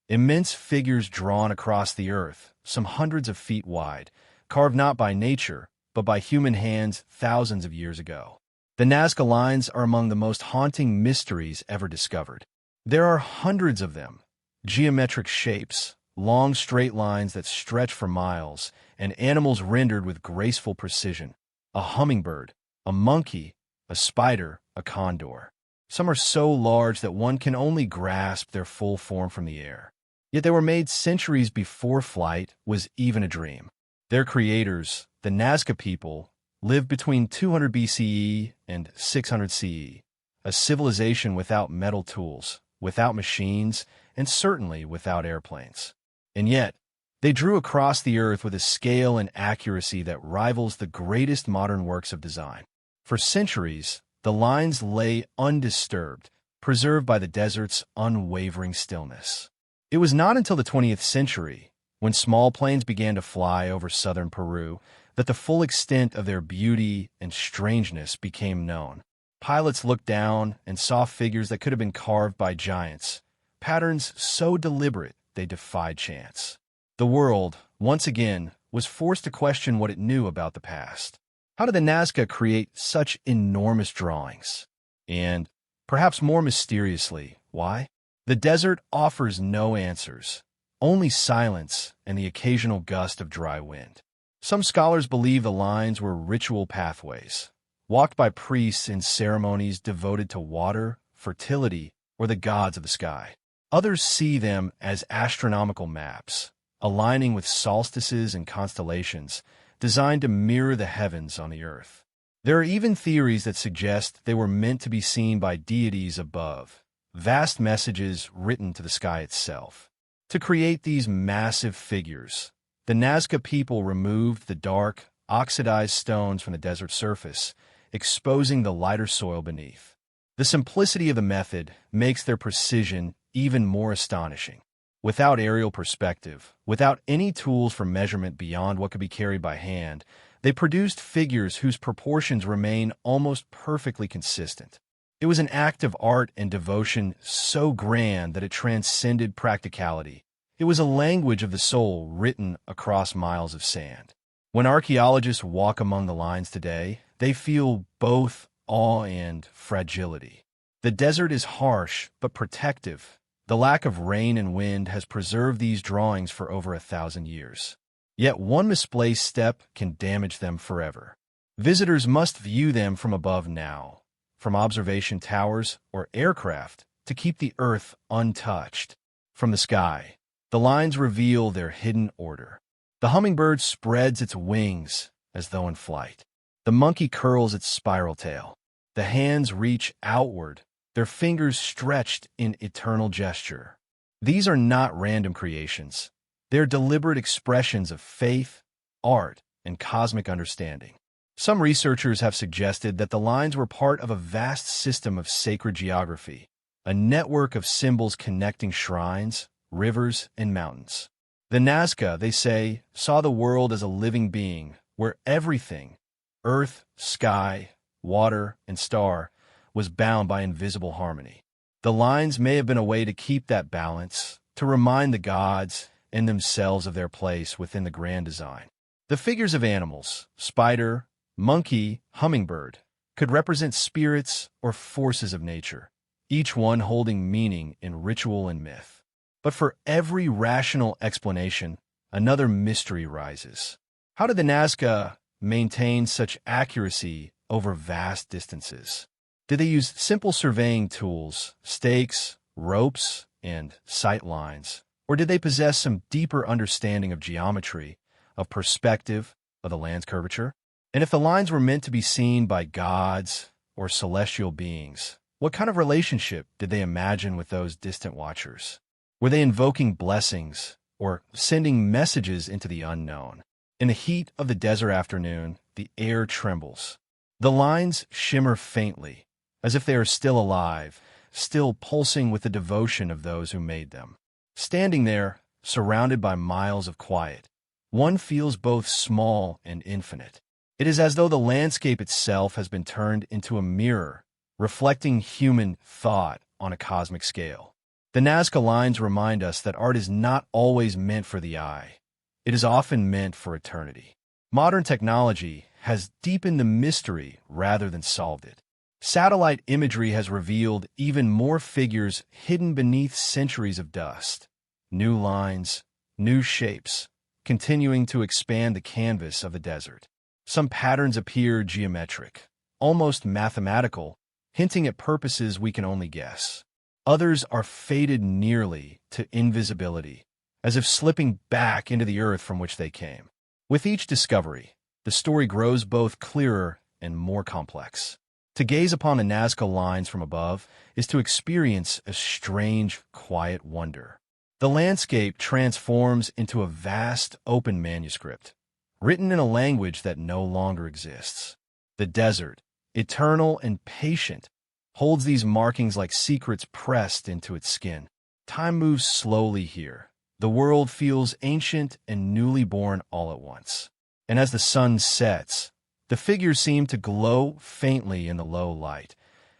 Immense figures drawn across the earth, some hundreds of feet wide, carved not by nature, but by human hands thousands of years ago. The Nazca lines are among the most haunting mysteries ever discovered. There are hundreds of them, geometric shapes, long straight lines that stretch for miles, and animals rendered with graceful precision. A hummingbird, a monkey, a spider, a condor. Some are so large that one can only grasp their full form from the air. Yet they were made centuries before flight was even a dream. Their creators, the Nazca people, lived between 200 BCE and 600 CE, a civilization without metal tools, without machines, and certainly without airplanes. And yet, they drew across the earth with a scale and accuracy that rivals the greatest modern works of design. For centuries, the lines lay undisturbed, preserved by the desert's unwavering stillness. It was not until the 20th century, when small planes began to fly over southern Peru, that the full extent of their beauty and strangeness became known. Pilots looked down and saw figures that could have been carved by giants, patterns so deliberate they defied chance. The world, once again, was forced to question what it knew about the past. How did the Nazca create such enormous drawings? And, perhaps more mysteriously, why? The desert offers no answers, only silence and the occasional gust of dry wind. Some scholars believe the lines were ritual pathways, walked by priests in ceremonies devoted to water, fertility, or the gods of the sky. Others see them as astronomical maps, aligning with solstices and constellations, designed to mirror the heavens on the earth. There are even theories that suggest they were meant to be seen by deities above, vast messages written to the sky itself. To create these massive figures, the Nazca people removed the dark, oxidized stones from the desert surface, exposing the lighter soil beneath. The simplicity of the method makes their precision even more astonishing. Without aerial perspective, without any tools for measurement beyond what could be carried by hand, they produced figures whose proportions remain almost perfectly consistent. It was an act of art and devotion so grand that it transcended practicality. It was a language of the soul written across miles of sand. When archaeologists walk among the lines today, they feel both awe and fragility. The desert is harsh but protective. The lack of rain and wind has preserved these drawings for over 1,000 years. Yet one misplaced step can damage them forever. Visitors must view them from above now, from observation towers or aircraft, to keep the earth untouched. From the sky, the lines reveal their hidden order. The hummingbird spreads its wings as though in flight. The monkey curls its spiral tail. The hands reach outward, their fingers stretched in eternal gesture. These are not random creations. They're deliberate expressions of faith, art, and cosmic understanding. Some researchers have suggested that the lines were part of a vast system of sacred geography, a network of symbols connecting shrines, rivers, and mountains. The Nazca, they say, saw the world as a living being, where everything, earth, sky, water, and star, was bound by invisible harmony. The lines may have been a way to keep that balance, to remind the gods and themselves of their place within the grand design. The figures of animals, spider, monkey, hummingbird, could represent spirits or forces of nature, each one holding meaning in ritual and myth. But for every rational explanation, another mystery rises. How did the Nazca maintain such accuracy over vast distances? Did they use simple surveying tools, stakes, ropes, and sight lines? Or did they possess some deeper understanding of geometry, of perspective, of the land's curvature? And if the lines were meant to be seen by gods or celestial beings, what kind of relationship did they imagine with those distant watchers? Were they invoking blessings or sending messages into the unknown? In the heat of the desert afternoon, the air trembles. The lines shimmer faintly, as if they are still alive, still pulsing with the devotion of those who made them. Standing there, surrounded by miles of quiet, one feels both small and infinite. It is as though the landscape itself has been turned into a mirror, reflecting human thought on a cosmic scale. The Nazca lines remind us that art is not always meant for the eye. It is often meant for eternity. Modern technology has deepened the mystery rather than solved it. Satellite imagery has revealed even more figures hidden beneath centuries of dust. New lines, new shapes, continuing to expand the canvas of the desert. Some patterns appear geometric, almost mathematical, hinting at purposes we can only guess. Others are faded nearly to invisibility, as if slipping back into the earth from which they came. With each discovery, the story grows both clearer and more complex. To gaze upon the Nazca lines from above is to experience a strange, quiet wonder. The landscape transforms into a vast, open manuscript, written in a language that no longer exists. The desert, eternal and patient, holds these markings like secrets pressed into its skin. Time moves slowly here. The world feels ancient and newly born all at once. And as the sun sets, the figures seem to glow faintly in the low light,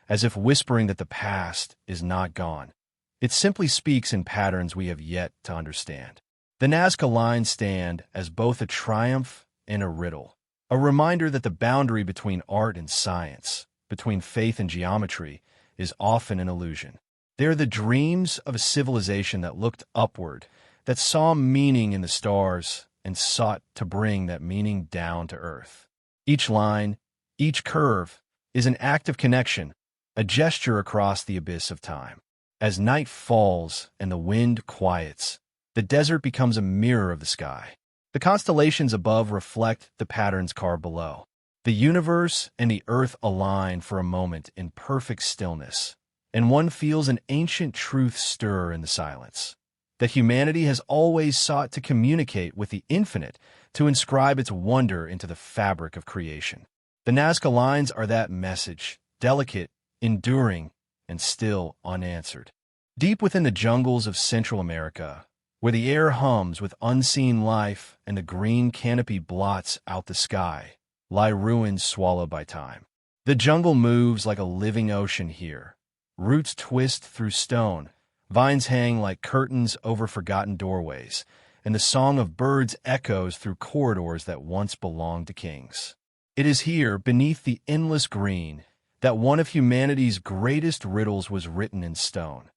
as if whispering that the past is not gone. It simply speaks in patterns we have yet to understand. The Nazca lines stand as both a triumph and a riddle, a reminder that the boundary between art and science, between faith and geometry, is often an illusion. They are the dreams of a civilization that looked upward, that saw meaning in the stars, and sought to bring that meaning down to earth. Each line, each curve, is an act of connection, a gesture across the abyss of time. As night falls and the wind quiets, the desert becomes a mirror of the sky. The constellations above reflect the patterns carved below. The universe and the earth align for a moment in perfect stillness, and one feels an ancient truth stir in the silence. That humanity has always sought to communicate with the infinite, to inscribe its wonder into the fabric of creation. The Nazca lines are that message, delicate, enduring, and still unanswered. Deep within the jungles of Central America, where the air hums with unseen life and the green canopy blots out the sky, lie ruins swallowed by time. The jungle moves like a living ocean here. Roots twist through stone, vines hang like curtains over forgotten doorways, and the song of birds echoes through corridors that once belonged to kings. It is here, beneath the endless green, that one of humanity's greatest riddles was written in stone.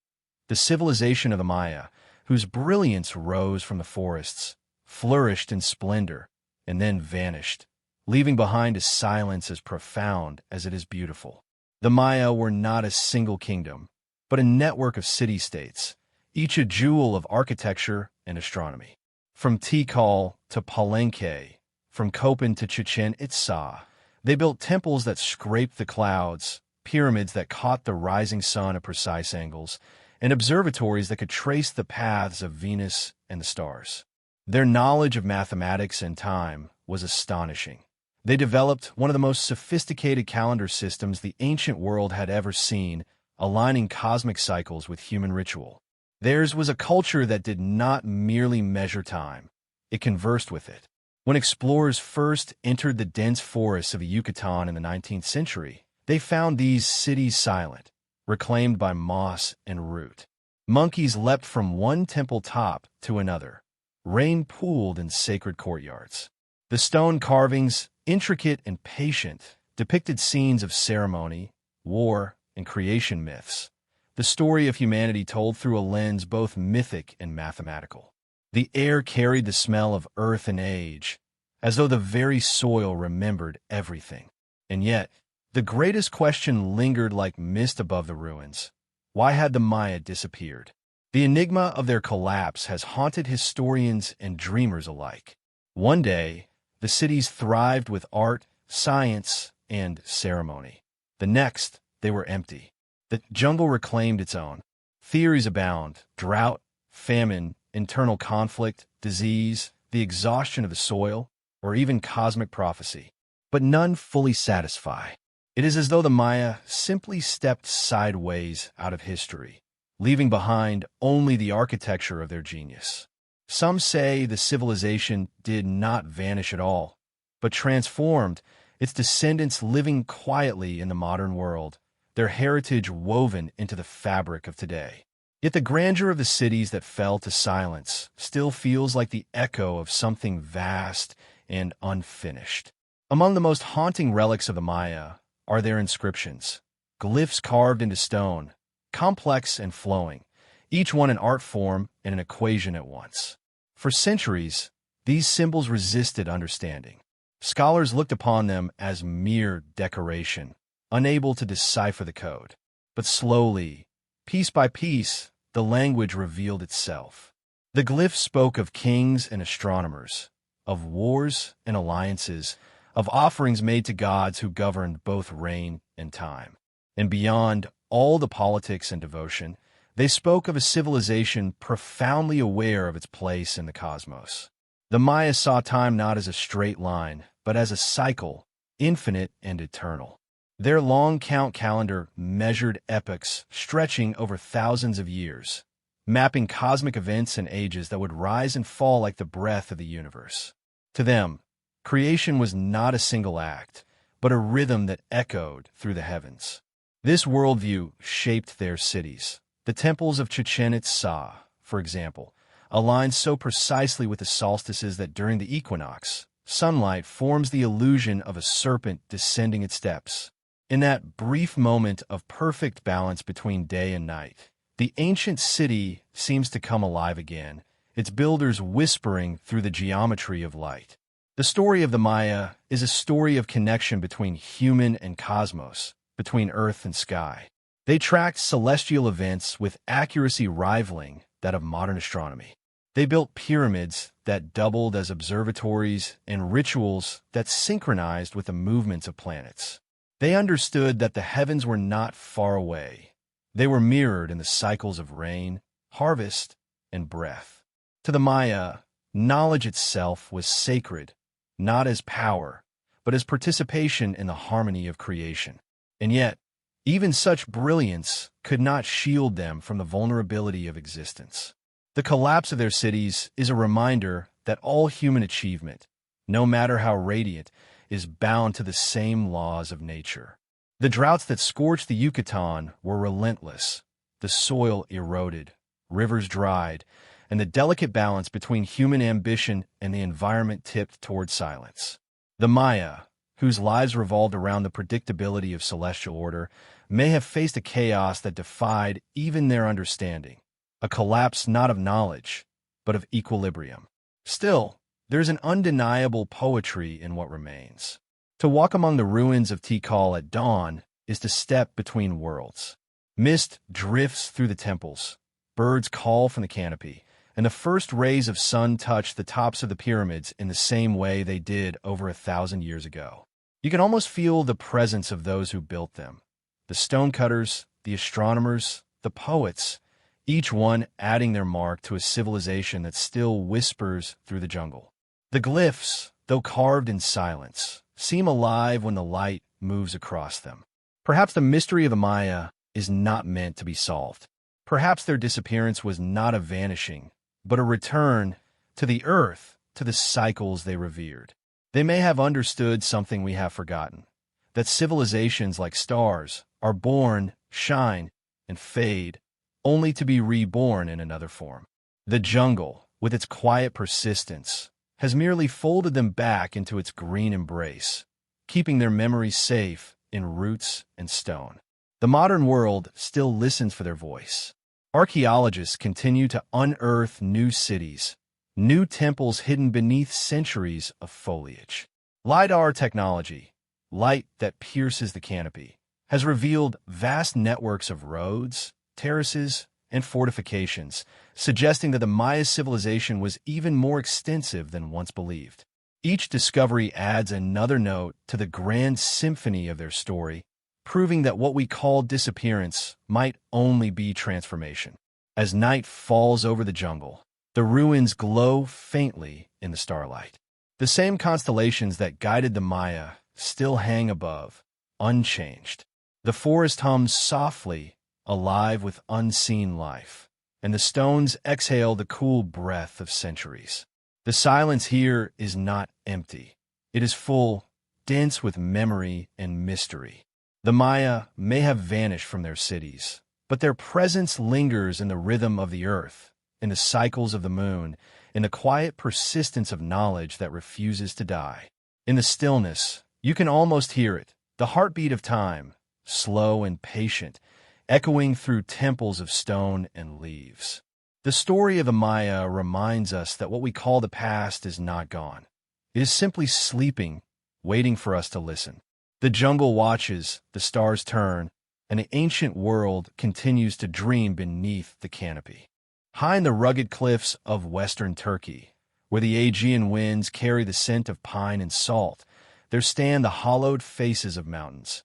The civilization of the Maya, whose brilliance rose from the forests, flourished in splendor, and then vanished, leaving behind a silence as profound as it is beautiful. The Maya were not a single kingdom, but a network of city-states, each a jewel of architecture and astronomy. From Tikal to Palenque, from Copan to Chichen Itza, they built temples that scraped the clouds, pyramids that caught the rising sun at precise angles, and observatories that could trace the paths of Venus and the stars. Their knowledge of mathematics and time was astonishing. They developed one of the most sophisticated calendar systems the ancient world had ever seen, aligning cosmic cycles with human ritual. Theirs was a culture that did not merely measure time. It conversed with it. When explorers first entered the dense forests of Yucatan in the 19th century, they found these cities silent, reclaimed by moss and root. Monkeys leapt from one temple top to another. Rain pooled in sacred courtyards. The stone carvings, intricate and patient, depicted scenes of ceremony, war, and creation myths, the story of humanity told through a lens both mythic and mathematical. The air carried the smell of earth and age, as though the very soil remembered everything. And yet, the greatest question lingered like mist above the ruins. Why had the Maya disappeared? The enigma of their collapse has haunted historians and dreamers alike. One day, the cities thrived with art, science, and ceremony. The next, they were empty. The jungle reclaimed its own. Theories abound: drought, famine, internal conflict, disease, the exhaustion of the soil, or even cosmic prophecy. But none fully satisfy. It is as though the Maya simply stepped sideways out of history, leaving behind only the architecture of their genius. Some say the civilization did not vanish at all, but transformed, its descendants living quietly in the modern world, their heritage woven into the fabric of today. Yet the grandeur of the cities that fell to silence still feels like the echo of something vast and unfinished. Among the most haunting relics of the Maya are their inscriptions, glyphs carved into stone, complex and flowing, each one an art form and an equation at once. For centuries, these symbols resisted understanding. Scholars looked upon them as mere decoration, unable to decipher the code. But slowly, piece by piece, the language revealed itself. The glyphs spoke of kings and astronomers, of wars and alliances, of offerings made to gods who governed both rain and time. And beyond all the politics and devotion, they spoke of a civilization profoundly aware of its place in the cosmos. The Maya saw time not as a straight line, but as a cycle, infinite and eternal. Their long count calendar measured epochs stretching over thousands of years, mapping cosmic events and ages that would rise and fall like the breath of the universe. To them, creation was not a single act, but a rhythm that echoed through the heavens. This worldview shaped their cities. The temples of Chichen Itza, for example, aligned so precisely with the solstices that during the equinox, sunlight forms the illusion of a serpent descending its steps. In that brief moment of perfect balance between day and night, the ancient city seems to come alive again, its builders whispering through the geometry of light. The story of the Maya is a story of connection between human and cosmos, between earth and sky. They tracked celestial events with accuracy rivaling that of modern astronomy. They built pyramids that doubled as observatories and rituals that synchronized with the movements of planets. They understood that the heavens were not far away. They were mirrored in the cycles of rain, harvest, and breath. To the Maya, knowledge itself was sacred, not as power, but as participation in the harmony of creation. And yet, Even such brilliance could not shield them from the vulnerability of existence. The collapse of their cities is a reminder that all human achievement, no matter how radiant, is bound to the same laws of nature. The droughts that scorched the Yucatan were relentless. The soil eroded, rivers dried, and the delicate balance between human ambition and the environment tipped toward silence. The Maya, whose lives revolved around the predictability of celestial order, may have faced a chaos that defied even their understanding, a collapse not of knowledge, but of equilibrium. Still, there's an undeniable poetry in what remains. To walk among the ruins of Tikal at dawn is to step between worlds. Mist drifts through the temples, birds call from the canopy, and the first rays of sun touch the tops of the pyramids in the same way they did over 1,000 years ago. You can almost feel the presence of those who built them. The stonecutters, the astronomers, the poets, each one adding their mark to a civilization that still whispers through the jungle. The glyphs, though carved in silence, seem alive when the light moves across them. Perhaps the mystery of the Maya is not meant to be solved. Perhaps their disappearance was not a vanishing, but a return to the earth, to the cycles they revered. They may have understood something we have forgotten, that civilizations like stars are born, shine, and fade, only to be reborn in another form. The jungle, with its quiet persistence, has merely folded them back into its green embrace, keeping their memories safe in roots and stone. The modern world still listens for their voice. Archaeologists continue to unearth new cities, new temples hidden beneath centuries of foliage. LiDAR technology, light that pierces the canopy, has revealed vast networks of roads, terraces, and fortifications, suggesting that the Maya civilization was even more extensive than once believed. Each discovery adds another note to the grand symphony of their story, proving that what we call disappearance might only be transformation. As night falls over the jungle, the ruins glow faintly in the starlight. The same constellations that guided the Maya still hang above, unchanged. The forest hums softly, alive with unseen life, and the stones exhale the cool breath of centuries. The silence here is not empty. It is full, dense with memory and mystery. The Maya may have vanished from their cities, but their presence lingers in the rhythm of the earth, in the cycles of the moon, in the quiet persistence of knowledge that refuses to die. In the stillness, you can almost hear it, the heartbeat of time, slow and patient, echoing through temples of stone and leaves. The story of the Maya reminds us that what we call the past is not gone. It is simply sleeping, waiting for us to listen. The jungle watches, the stars turn, and the ancient world continues to dream beneath the canopy. High in the rugged cliffs of western Turkey, where the Aegean winds carry the scent of pine and salt, there stand the hollowed faces of mountains.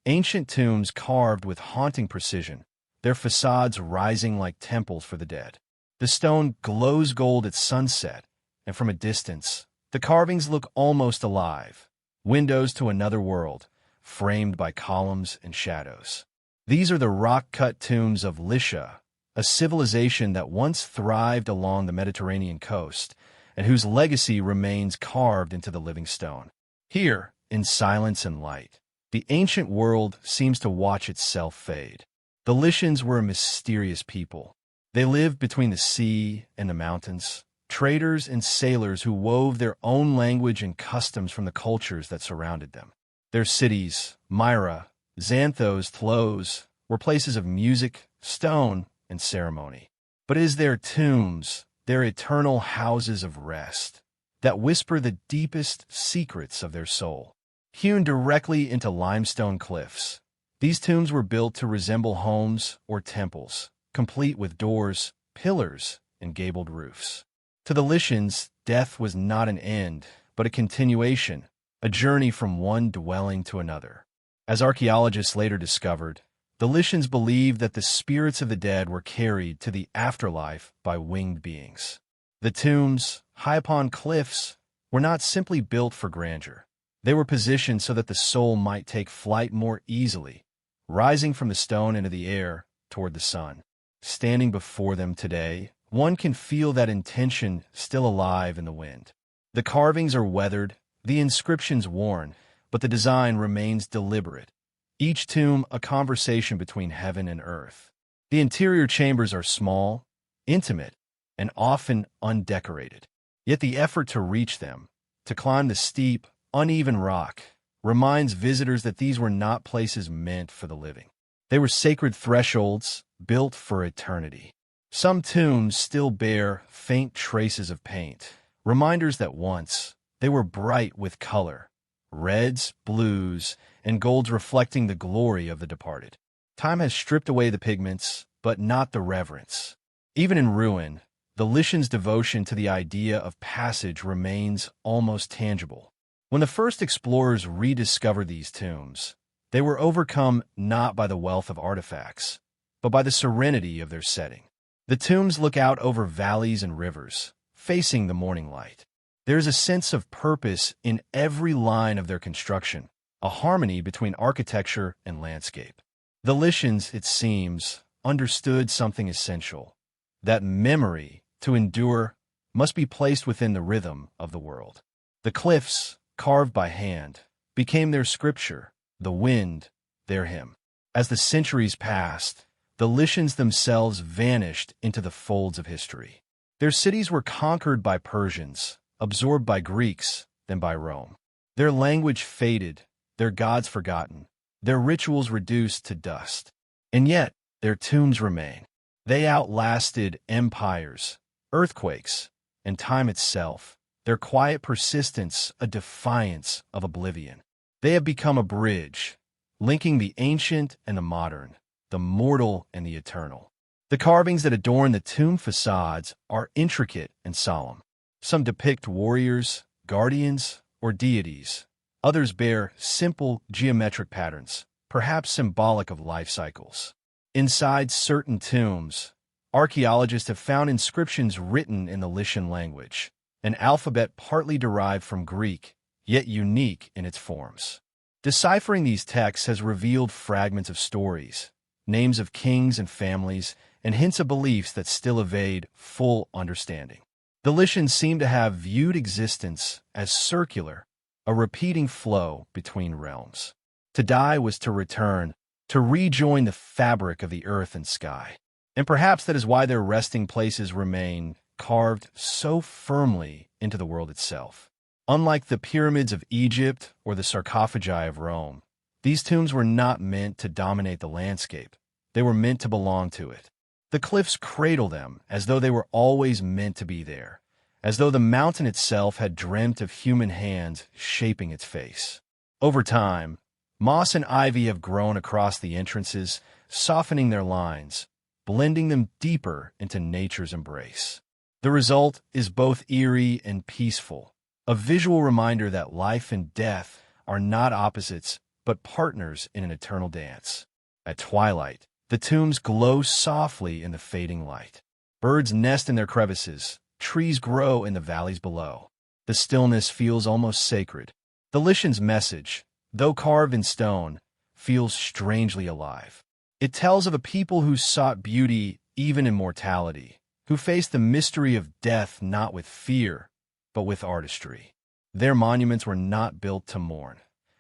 Ancient tombs carved with haunting precision, their facades rising like temples for the dead. The stone glows gold at sunset, and from a distance, the carvings look almost alive, windows to another world, framed by columns and shadows. These are the rock-cut tombs of Lycia, a civilization that once thrived along the Mediterranean coast, and whose legacy remains carved into the living stone. Here, in silence and light, the ancient world seems to watch itself fade. The Lycians were a mysterious people. They lived between the sea and the mountains, traders and sailors who wove their own language and customs from the cultures that surrounded them. Their cities, Myra, Xanthos, Tlos, were places of music, stone, and ceremony. But it is their tombs, their eternal houses of rest, that whisper the deepest secrets of their soul. Hewn directly into limestone cliffs, these tombs were built to resemble homes or temples, complete with doors, pillars, and gabled roofs. To the Lycians, death was not an end, but a continuation, a journey from one dwelling to another. As archaeologists later discovered, the Lycians believed that the spirits of the dead were carried to the afterlife by winged beings. The tombs, high upon cliffs, were not simply built for grandeur. They were positioned so that the soul might take flight more easily, rising from the stone into the air toward the sun. Standing before them today, one can feel that intention still alive in the wind. The carvings are weathered, the inscriptions worn, but the design remains deliberate. Each tomb a conversation between heaven and earth. The interior chambers are small, intimate, and often undecorated. Yet the effort to reach them, to climb the steep, uneven rock, reminds visitors that these were not places meant for the living. They were sacred thresholds built for eternity. Some tombs still bear faint traces of paint, reminders that once they were bright with color, reds, blues, and golds reflecting the glory of the departed. Time has stripped away the pigments, but not the reverence. Even in ruin, the Lycians' devotion to the idea of passage remains almost tangible. When the first explorers rediscovered these tombs, they were overcome not by the wealth of artifacts, but by the serenity of their setting. The tombs look out over valleys and rivers, facing the morning light. There is a sense of purpose in every line of their construction, a harmony between architecture and landscape. The Lycians, it seems, understood something essential, that memory, to endure, must be placed within the rhythm of the world. The cliffs, carved by hand, became their scripture, the wind, their hymn. As the centuries passed, the Lycians themselves vanished into the folds of history. Their cities were conquered by Persians, absorbed by Greeks, then by Rome. Their language faded, their gods forgotten, their rituals reduced to dust. And yet, their tombs remain. They outlasted empires, earthquakes, and time itself, their quiet persistence a defiance of oblivion. They have become a bridge, linking the ancient and the modern, the mortal and the eternal. The carvings that adorn the tomb facades are intricate and solemn. Some depict warriors, guardians, or deities. Others bear simple geometric patterns, perhaps symbolic of life cycles. Inside certain tombs, archaeologists have found inscriptions written in the Lycian language, an alphabet partly derived from Greek, yet unique in its forms. Deciphering these texts has revealed fragments of stories, names of kings and families, and hints of beliefs that still evade full understanding. The Lycians seem to have viewed existence as circular, a repeating flow between realms. To die was to return, to rejoin the fabric of the earth and sky. And perhaps that is why their resting places remain carved so firmly into the world itself. Unlike the pyramids of Egypt or the sarcophagi of Rome, these tombs were not meant to dominate the landscape. They were meant to belong to it. The cliffs cradle them as though they were always meant to be there, as though the mountain itself had dreamt of human hands shaping its face. Over time, moss and ivy have grown across the entrances, softening their lines, blending them deeper into nature's embrace. The result is both eerie and peaceful, a visual reminder that life and death are not opposites, but partners in an eternal dance. At twilight, the tombs glow softly in the fading light. Birds nest in their crevices, trees grow in the valleys below. The stillness feels almost sacred. The Lycian's message, though carved in stone, feels strangely alive. It tells of a people who sought beauty even in mortality, who faced the mystery of death not with fear, but with artistry. Their monuments were not built to mourn.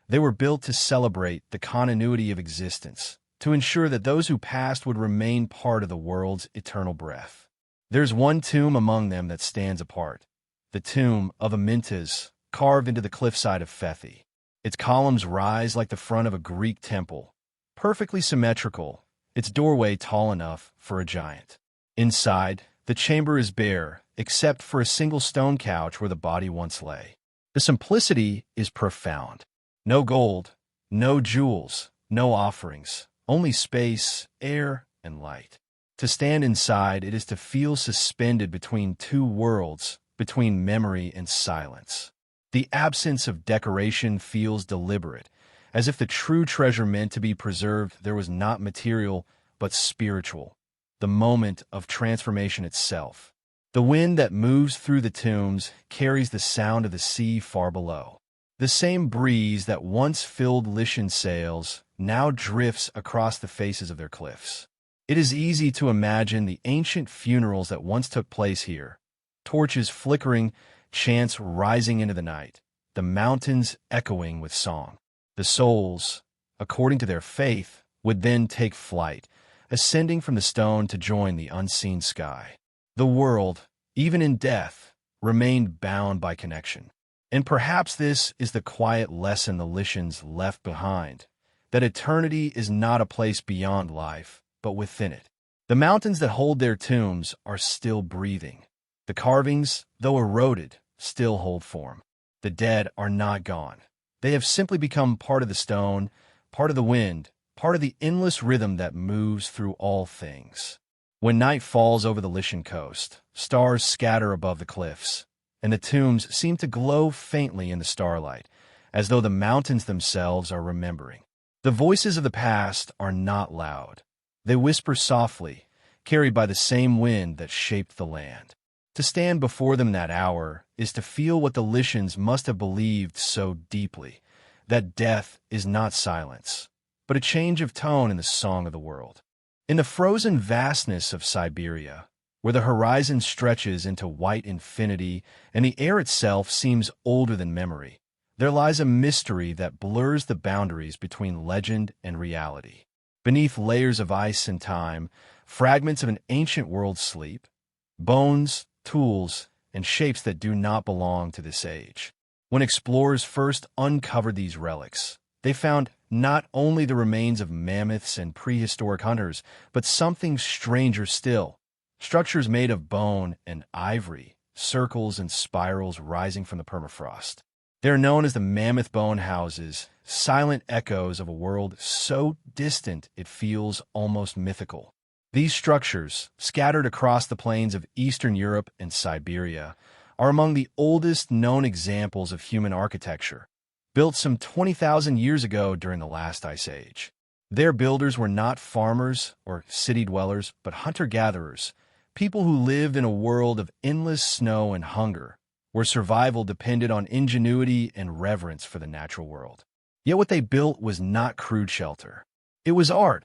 They were built to celebrate the continuity of existence, to ensure that those who passed would remain part of the world's eternal breath. There's one tomb among them that stands apart, the tomb of Amyntas, carved into the cliffside of Phethi. Its columns rise like the front of a Greek temple, perfectly symmetrical, its doorway tall enough for a giant. Inside, the chamber is bare, except for a single stone couch where the body once lay. The simplicity is profound. No gold, no jewels, no offerings, only space, air, and light. To stand inside, it is to feel suspended between two worlds, between memory and silence. The absence of decoration feels deliberate, as if the true treasure meant to be preserved there was not material, but spiritual, the moment of transformation itself. The wind that moves through the tombs carries the sound of the sea far below. The same breeze that once filled Lycian sails now drifts across the faces of their cliffs. It is easy to imagine the ancient funerals that once took place here, torches flickering, chants rising into the night, the mountains echoing with song. The souls, according to their faith, would then take flight, ascending from the stone to join the unseen sky. The world, even in death, remained bound by connection. And perhaps this is the quiet lesson the Lycians left behind, that eternity is not a place beyond life, but within it. The mountains that hold their tombs are still breathing. The carvings, though eroded, still hold form. The dead are not gone. They have simply become part of the stone, part of the wind, part of the endless rhythm that moves through all things. When night falls over the Lycian coast, stars scatter above the cliffs, and the tombs seem to glow faintly in the starlight, as though the mountains themselves are remembering. The voices of the past are not loud. They whisper softly, carried by the same wind that shaped the land. To stand before them that hour is to feel what the Lycians must have believed so deeply, that death is not silence, but a change of tone in the song of the world. In the frozen vastness of Siberia, where the horizon stretches into white infinity and the air itself seems older than memory, there lies a mystery that blurs the boundaries between legend and reality. Beneath layers of ice and time, fragments of an ancient world sleep, bones, tools, and shapes that do not belong to this age. When explorers first uncovered these relics, they found not only the remains of mammoths and prehistoric hunters, but something stranger still. Structures made of bone and ivory, circles and spirals rising from the permafrost. They are known as the mammoth bone houses, silent echoes of a world so distant it feels almost mythical. These structures, scattered across the plains of Eastern Europe and Siberia, are among the oldest known examples of human architecture, built some 20,000 years ago during the last ice age. Their builders were not farmers or city dwellers, but hunter-gatherers, people who lived in a world of endless snow and hunger, where survival depended on ingenuity and reverence for the natural world. Yet what they built was not crude shelter. It was art,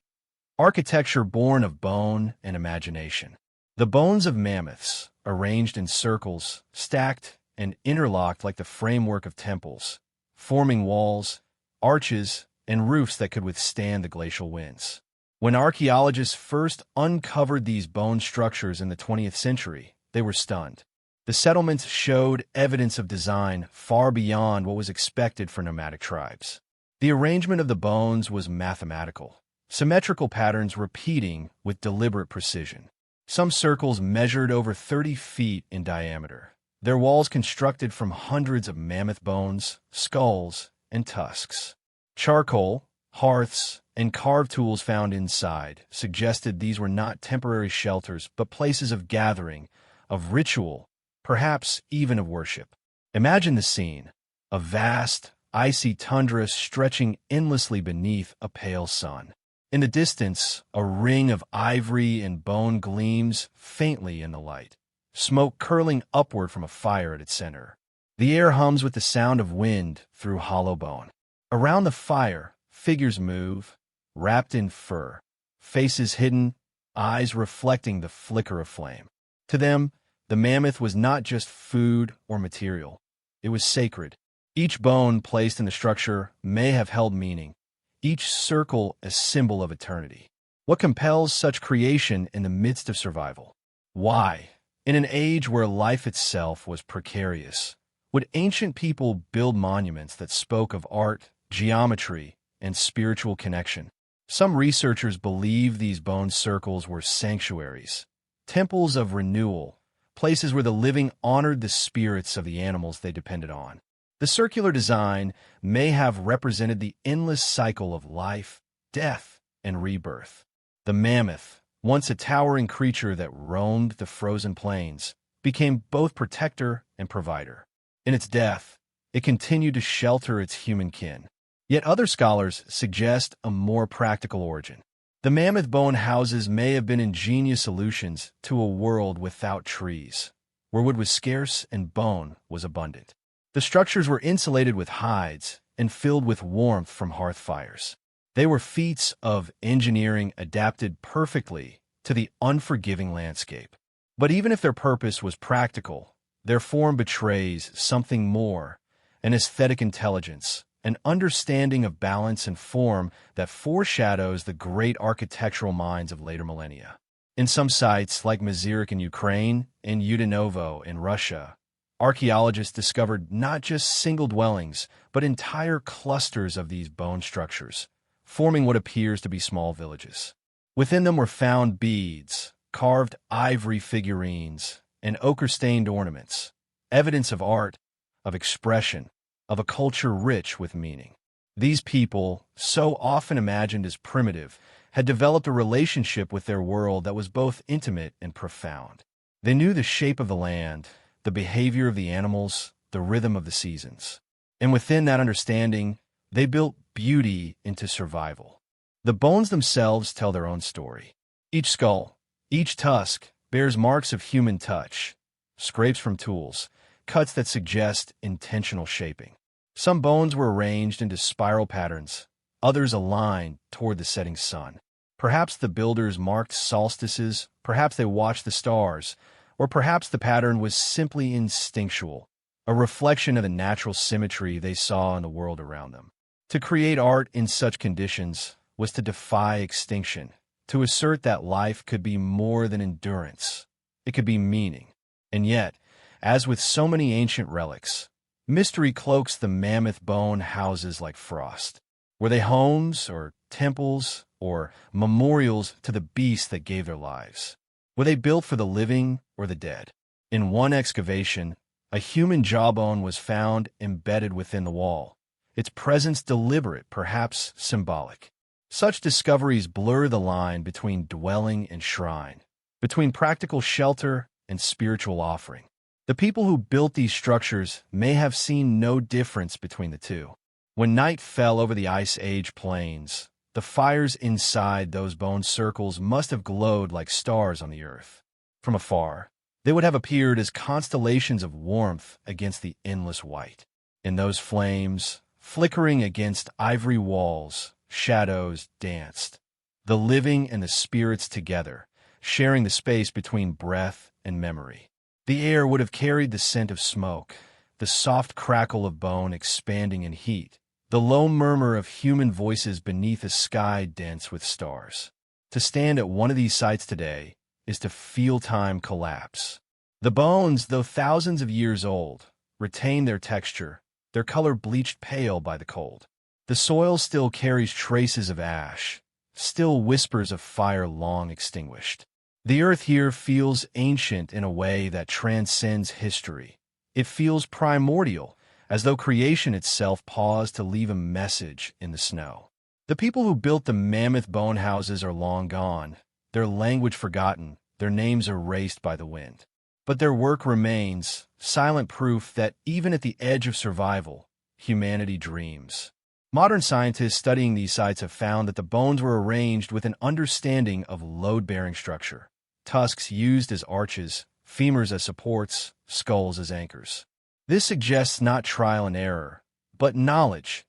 architecture born of bone and imagination. The bones of mammoths, arranged in circles, stacked and interlocked like the framework of temples, forming walls, arches, and roofs that could withstand the glacial winds. When archaeologists first uncovered these bone structures in the 20th century, they were stunned. The settlements showed evidence of design far beyond what was expected for nomadic tribes. The arrangement of the bones was mathematical, symmetrical patterns repeating with deliberate precision. Some circles measured over 30 feet in diameter, their walls constructed from hundreds of mammoth bones, skulls, and tusks. Charcoal, hearths, and carved tools found inside suggested these were not temporary shelters but places of gathering, of ritual, perhaps even of worship. Imagine the scene, a vast, icy tundra stretching endlessly beneath a pale sun. In the distance, a ring of ivory and bone gleams faintly in the light, smoke curling upward from a fire at its center. The air hums with the sound of wind through hollow bone. Around the fire, figures move, wrapped in fur, faces hidden, eyes reflecting the flicker of flame. To them, the mammoth was not just food or material. It was sacred. Each bone placed in the structure may have held meaning, each circle a symbol of eternity. What compels such creation in the midst of survival? Why, in an age where life itself was precarious, would ancient people build monuments that spoke of art, geometry, and spiritual connection? Some researchers believe these bone circles were sanctuaries, temples of renewal, places where the living honored the spirits of the animals they depended on. The circular design may have represented the endless cycle of life, death, and rebirth. The mammoth, once a towering creature that roamed the frozen plains, became both protector and provider. In its death, it continued to shelter its human kin. Yet other scholars suggest a more practical origin. The mammoth bone houses may have been ingenious solutions to a world without trees, where wood was scarce and bone was abundant. The structures were insulated with hides and filled with warmth from hearth fires. They were feats of engineering adapted perfectly to the unforgiving landscape. But even if their purpose was practical, their form betrays something more, an aesthetic intelligence, an understanding of balance and form that foreshadows the great architectural minds of later millennia. In some sites, like Mazyrik in Ukraine and Udinovo in Russia, archaeologists discovered not just single dwellings, but entire clusters of these bone structures, forming what appears to be small villages. Within them were found beads, carved ivory figurines, and ochre-stained ornaments, evidence of art, of expression, of a culture rich with meaning. These people, so often imagined as primitive, had developed a relationship with their world that was both intimate and profound. They knew the shape of the land, the behavior of the animals, the rhythm of the seasons. And within that understanding, they built beauty into survival. The bones themselves tell their own story. Each skull, each tusk, bears marks of human touch, scrapes from tools, cuts that suggest intentional shaping. Some bones were arranged into spiral patterns, others aligned toward the setting sun. Perhaps the builders marked solstices, perhaps they watched the stars, or perhaps the pattern was simply instinctual, a reflection of the natural symmetry they saw in the world around them. To create art in such conditions was to defy extinction, to assert that life could be more than endurance. It could be meaning. And yet, as with so many ancient relics, mystery cloaks the mammoth bone houses like frost. Were they homes or temples or memorials to the beasts that gave their lives? Were they built for the living or the dead? In one excavation, a human jawbone was found embedded within the wall, its presence deliberate, perhaps symbolic. Such discoveries blur the line between dwelling and shrine, between practical shelter and spiritual offering. The people who built these structures may have seen no difference between the two. When night fell over the Ice Age plains, the fires inside those bone circles must have glowed like stars on the earth. From afar, they would have appeared as constellations of warmth against the endless white. In those flames, flickering against ivory walls, shadows danced, the living and the spirits together, sharing the space between breath and memory. The air would have carried the scent of smoke, the soft crackle of bone expanding in heat, the low murmur of human voices beneath a sky dense with stars. To stand at one of these sites today is to feel time collapse. The bones, though thousands of years old, retain their texture, their color bleached pale by the cold. The soil still carries traces of ash, still whispers of fire long extinguished. The earth here feels ancient in a way that transcends history. It feels primordial, as though creation itself paused to leave a message in the snow. The people who built the mammoth bone houses are long gone, their language forgotten, their names erased by the wind. But their work remains, silent proof that even at the edge of survival, humanity dreams. Modern scientists studying these sites have found that the bones were arranged with an understanding of load-bearing structure. Tusks used as arches, femurs as supports, skulls as anchors. This suggests not trial and error, but knowledge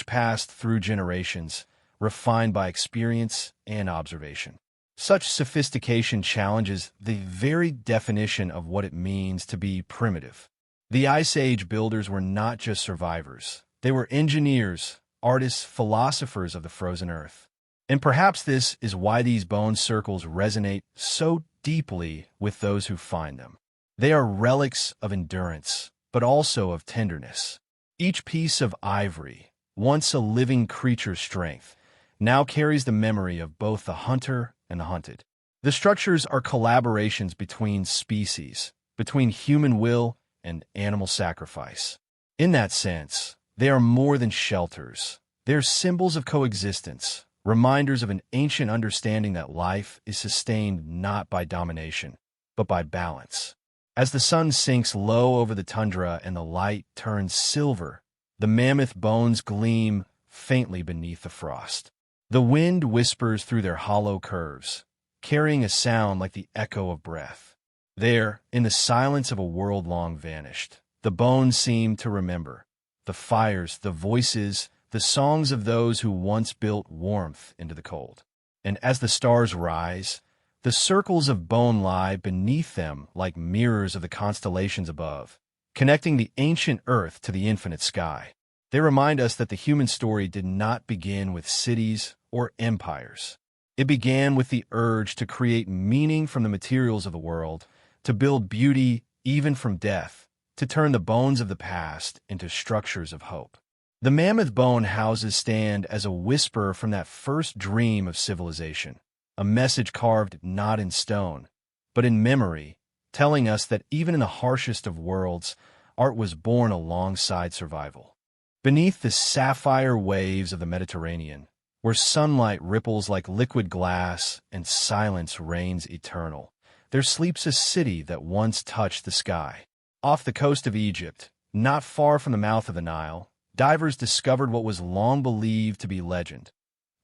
passed through generations, refined by experience and observation. Such sophistication challenges the very definition of what it means to be primitive. The Ice Age builders were not just survivors. They were engineers, artists, philosophers of the frozen earth. And perhaps this is why these bone circles resonate so deeply with those who find them. They are relics of endurance, but also of tenderness. Each piece of ivory, once a living creature's strength, now carries the memory of both the hunter and the hunted. The structures are collaborations between species, between human will and animal sacrifice. In that sense, they are more than shelters. They're symbols of coexistence, reminders of an ancient understanding that life is sustained not by domination, but by balance. As the sun sinks low over the tundra and the light turns silver, the mammoth bones gleam faintly beneath the frost. The wind whispers through their hollow curves, carrying a sound like the echo of breath. There, in the silence of a world long vanished, The bones seem to remember. The fires, the voices, the songs of those who once built warmth into the cold. And as the stars rise, the circles of bone lie beneath them like mirrors of the constellations above, connecting the ancient earth to the infinite sky. They remind us that the human story did not begin with cities or empires. It began with the urge to create meaning from the materials of the world, to build beauty even from death, to turn the bones of the past into structures of hope. The mammoth bone houses stand as a whisper from that first dream of civilization, a message carved not in stone, but in memory, telling us that even in the harshest of worlds, art was born alongside survival. Beneath the sapphire waves of the Mediterranean, where sunlight ripples like liquid glass and silence reigns eternal, there sleeps a city that once touched the sky. Off the coast of Egypt, not far from the mouth of the Nile, divers discovered what was long believed to be legend,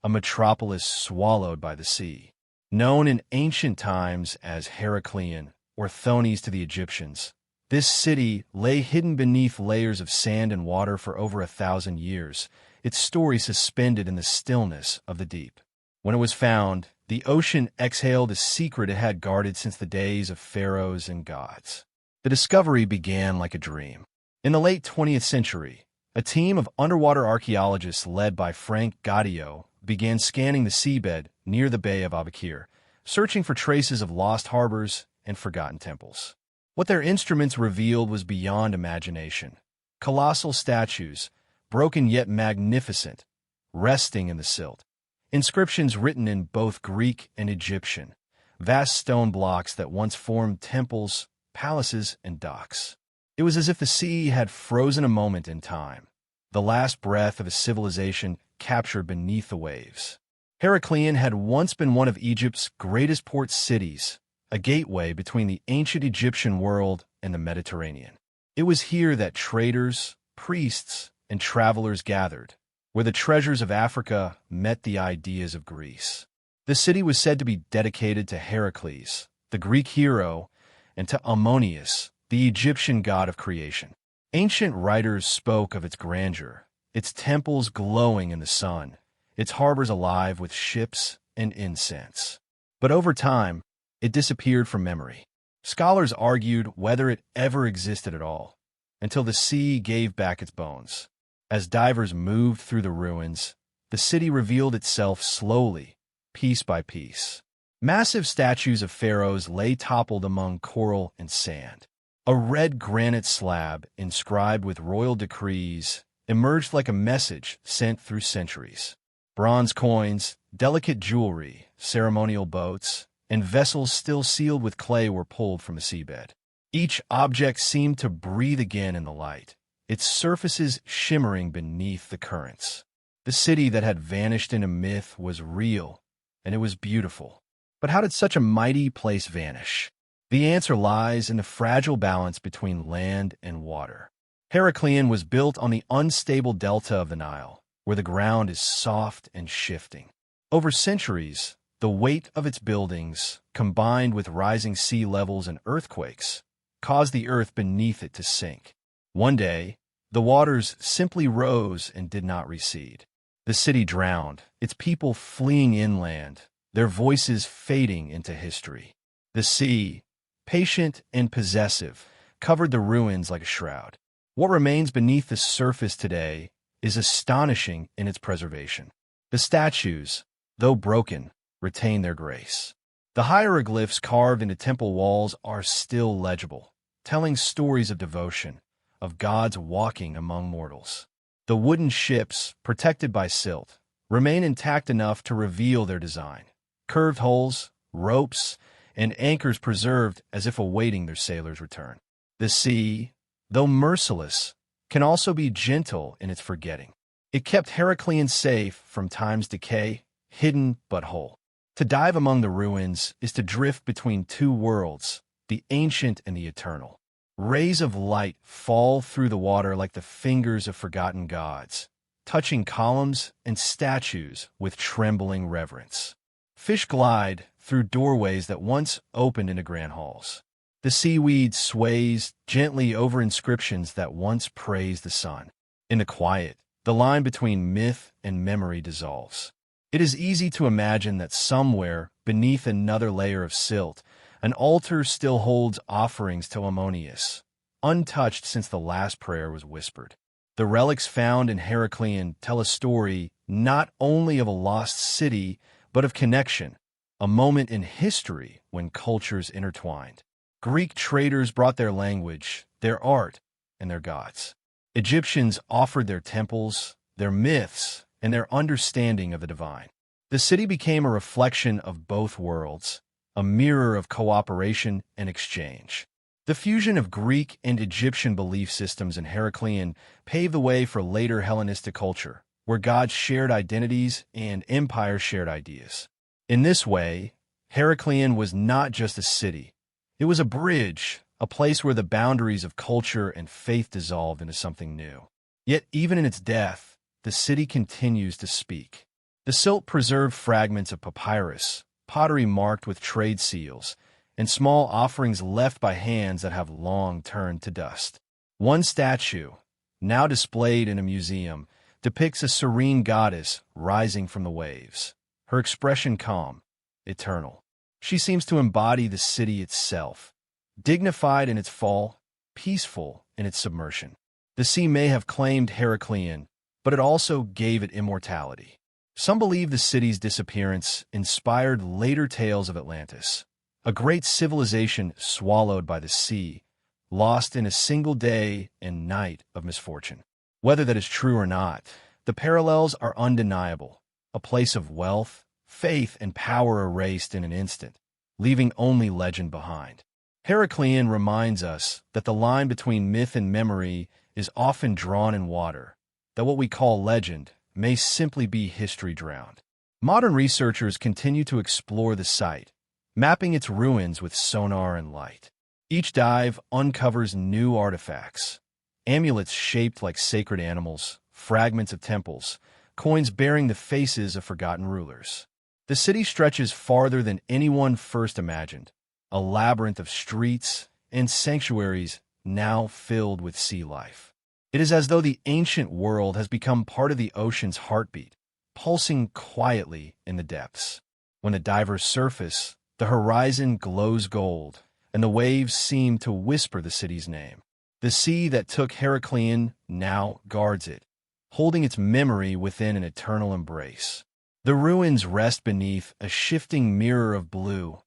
a metropolis swallowed by the sea. Known in ancient times as Heracleon or Thonis to the Egyptians, this city lay hidden beneath layers of sand and water for over 1,000 years, its story suspended in the stillness of the deep. When it was found, the ocean exhaled a secret it had guarded since the days of pharaohs and gods. The discovery began like a dream. In the late 20th century, a team of underwater archaeologists led by Frank Gaudio began scanning the seabed near the Bay of Abukir, searching for traces of lost harbors and forgotten temples. What their instruments revealed was beyond imagination. Colossal statues, broken yet magnificent, resting in the silt. Inscriptions written in both Greek and Egyptian. Vast stone blocks that once formed temples, palaces, and docks. It was as if the sea had frozen a moment in time, the last breath of a civilization captured beneath the waves. Heracleon had once been one of Egypt's greatest port cities, a gateway between the ancient Egyptian world and the Mediterranean. It was here that traders, priests, and travelers gathered, where the treasures of Africa met the ideas of Greece. The city was said to be dedicated to Heracles, the Greek hero, and to Ammonius, the Egyptian god of creation. Ancient writers spoke of its grandeur, its temples glowing in the sun, its harbors alive with ships and incense. But over time, it disappeared from memory. Scholars argued whether it ever existed at all, until the sea gave back its bones. As divers moved through the ruins, the city revealed itself slowly, piece by piece. Massive statues of pharaohs lay toppled among coral and sand. A red granite slab, inscribed with royal decrees, emerged like a message sent through centuries. Bronze coins, delicate jewelry, ceremonial boats, and vessels still sealed with clay were pulled from the seabed. Each object seemed to breathe again in the light, its surfaces shimmering beneath the currents. The city that had vanished in a myth was real, and it was beautiful. But how did such a mighty place vanish? The answer lies in the fragile balance between land and water. Heracleon was built on the unstable delta of the Nile, where the ground is soft and shifting. Over centuries, the weight of its buildings, combined with rising sea levels and earthquakes, caused the earth beneath it to sink. One day, the waters simply rose and did not recede. The city drowned, its people fleeing inland, their voices fading into history. The sea, patient and possessive, covered the ruins like a shroud. What remains beneath the surface today is astonishing in its preservation. The statues, though broken, retain their grace. The hieroglyphs carved into temple walls are still legible, telling stories of devotion, of gods walking among mortals. The wooden ships, protected by silt, remain intact enough to reveal their design. Curved hulls, ropes, and anchors preserved as if awaiting their sailors' return. The sea, though merciless, can also be gentle in its forgetting. It kept Heracleon safe from time's decay, hidden but whole. To dive among the ruins is to drift between two worlds, the ancient and the eternal. Rays of light fall through the water like the fingers of forgotten gods, touching columns and statues with trembling reverence. Fish glide through doorways that once opened into grand halls. The seaweed sways gently over inscriptions that once praised the sun. In the quiet, the line between myth and memory dissolves. It is easy to imagine that somewhere, beneath another layer of silt, an altar still holds offerings to Ammonius, untouched since the last prayer was whispered. The relics found in Heracleon tell a story not only of a lost city, but of connection, a moment in history when cultures intertwined. Greek traders brought their language, their art, and their gods. Egyptians offered their temples, their myths, and their understanding of the divine. The city became a reflection of both worlds, a mirror of cooperation and exchange. The fusion of Greek and Egyptian belief systems in Heracleon paved the way for later Hellenistic culture, where gods shared identities and empires shared ideas. In this way, Heracleon was not just a city. It was a bridge, a place where the boundaries of culture and faith dissolved into something new. Yet even in its death, the city continues to speak. The silt preserved fragments of papyrus, pottery marked with trade seals, and small offerings left by hands that have long turned to dust. One statue, now displayed in a museum, depicts a serene goddess rising from the waves, her expression calm, eternal. She seems to embody the city itself, dignified in its fall, peaceful in its submersion. The sea may have claimed Heracleon, but it also gave it immortality. Some believe the city's disappearance inspired later tales of Atlantis, a great civilization swallowed by the sea, lost in a single day and night of misfortune. Whether that is true or not, the parallels are undeniable. A place of wealth, faith, and power erased in an instant, leaving only legend behind. Heracleon reminds us that the line between myth and memory is often drawn in water, that what we call legend may simply be history drowned. Modern researchers continue to explore the site, mapping its ruins with sonar and light. Each dive uncovers new artifacts, amulets shaped like sacred animals, fragments of temples, coins bearing the faces of forgotten rulers. The city stretches farther than anyone first imagined, a labyrinth of streets and sanctuaries now filled with sea life. It is as though the ancient world has become part of the ocean's heartbeat, pulsing quietly in the depths. When the divers surface, the horizon glows gold, and the waves seem to whisper the city's name. The sea that took Heracleon now guards it, holding its memory within an eternal embrace. The ruins rest beneath a shifting mirror of blue,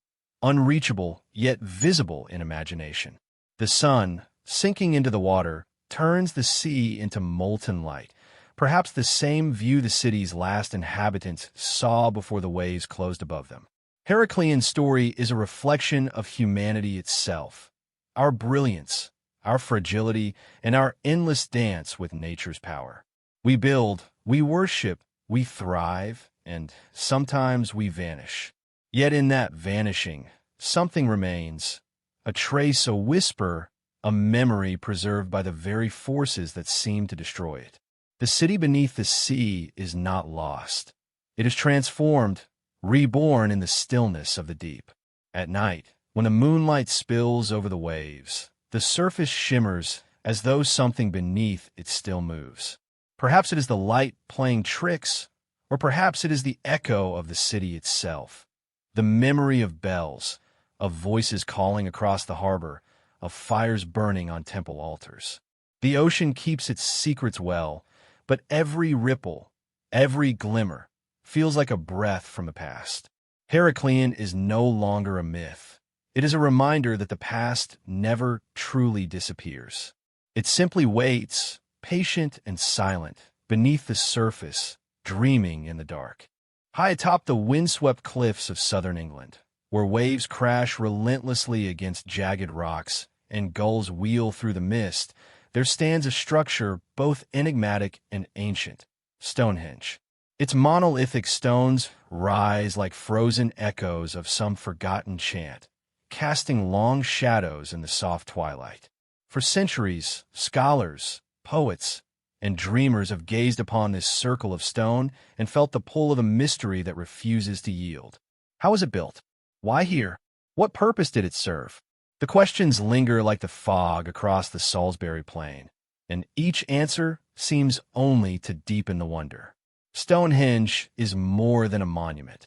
unreachable yet visible in imagination. The sun, sinking into the water, turns the sea into molten light, perhaps the same view the city's last inhabitants saw before the waves closed above them. Heracleon's story is a reflection of humanity itself, our brilliance, our fragility, and our endless dance with nature's power. We build, we worship, we thrive, and sometimes we vanish. Yet in that vanishing, something remains, a trace, a whisper, a memory preserved by the very forces that seem to destroy it. The city beneath the sea is not lost. It is transformed, reborn in the stillness of the deep. At night, when the moonlight spills over the waves, the surface shimmers as though something beneath it still moves. Perhaps it is the light playing tricks, or perhaps it is the echo of the city itself, the memory of bells, of voices calling across the harbor, of fires burning on temple altars. The ocean keeps its secrets well, but every ripple, every glimmer, feels like a breath from the past. Heracleon is no longer a myth. It is a reminder that the past never truly disappears. It simply waits, patient and silent, beneath the surface, dreaming in the dark. High atop the windswept cliffs of southern England, where waves crash relentlessly against jagged rocks and gulls wheel through the mist, there stands a structure both enigmatic and ancient, Stonehenge. Its monolithic stones rise like frozen echoes of some forgotten chant, casting long shadows in the soft twilight. For centuries, scholars, poets, and dreamers have gazed upon this circle of stone and felt the pull of a mystery that refuses to yield. How was it built? Why here? What purpose did it serve? The questions linger like the fog across the Salisbury Plain, and each answer seems only to deepen the wonder. Stonehenge is more than a monument.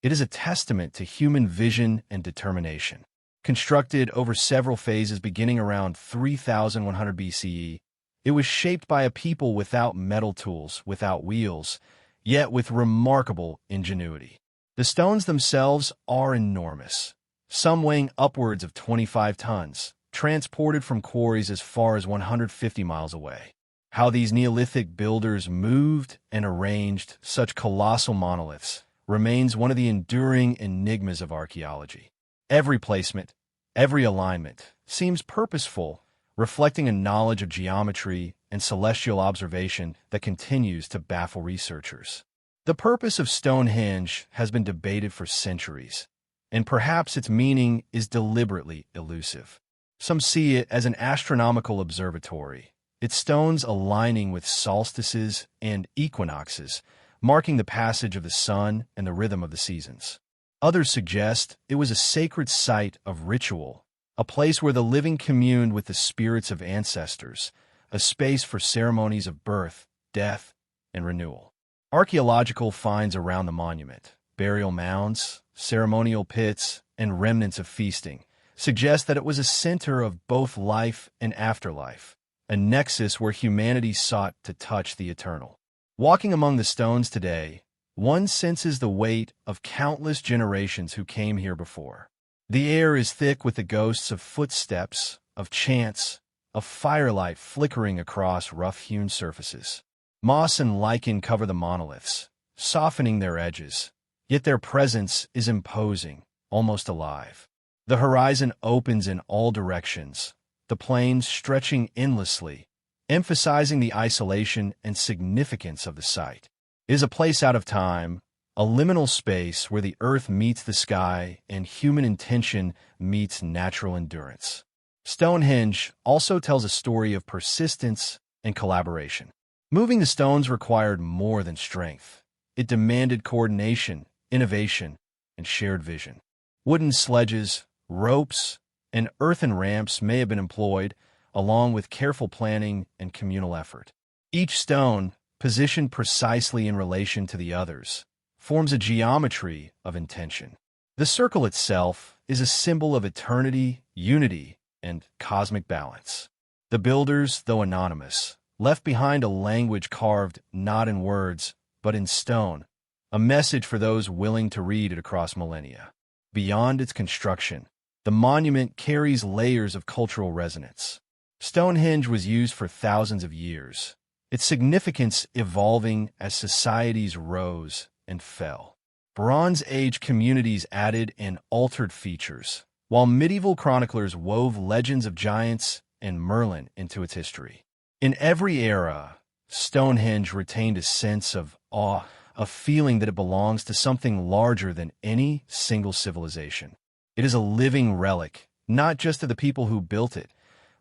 It is a testament to human vision and determination. Constructed over several phases beginning around 3100 BCE, it was shaped by a people without metal tools, without wheels, yet with remarkable ingenuity. The stones themselves are enormous, some weighing upwards of 25 tons, transported from quarries as far as 150 miles away. How these Neolithic builders moved and arranged such colossal monoliths remains one of the enduring enigmas of archaeology. Every placement, every alignment seems purposeful, reflecting a knowledge of geometry and celestial observation that continues to baffle researchers. The purpose of Stonehenge has been debated for centuries, and perhaps its meaning is deliberately elusive. Some see it as an astronomical observatory, its stones aligning with solstices and equinoxes, marking the passage of the sun and the rhythm of the seasons. Others suggest it was a sacred site of ritual, a place where the living communed with the spirits of ancestors, a space for ceremonies of birth, death, and renewal. Archaeological finds around the monument, burial mounds, ceremonial pits, and remnants of feasting, suggest that it was a center of both life and afterlife, a nexus where humanity sought to touch the eternal. Walking among the stones today, one senses the weight of countless generations who came here before. The air is thick with the ghosts of footsteps, of chants, of firelight flickering across rough-hewn surfaces. Moss and lichen cover the monoliths, softening their edges, yet their presence is imposing, almost alive. The horizon opens in all directions, the plains stretching endlessly, emphasizing the isolation and significance of the site. It is a place out of time, a liminal space where the earth meets the sky and human intention meets natural endurance. Stonehenge also tells a story of persistence and collaboration. Moving the stones required more than strength. It demanded coordination, innovation, and shared vision. Wooden sledges, ropes, and earthen ramps may have been employed, along with careful planning and communal effort. Each stone, positioned precisely in relation to the others, forms a geometry of intention. The circle itself is a symbol of eternity, unity, and cosmic balance. The builders, though anonymous, left behind a language carved not in words, but in stone, a message for those willing to read it across millennia. Beyond its construction, the monument carries layers of cultural resonance. Stonehenge was used for thousands of years, its significance evolving as societies rose and fell. Bronze Age communities added and altered features, while medieval chroniclers wove legends of giants and Merlin into its history. In every era, Stonehenge retained a sense of awe, a feeling that it belongs to something larger than any single civilization. It is a living relic, not just of the people who built it,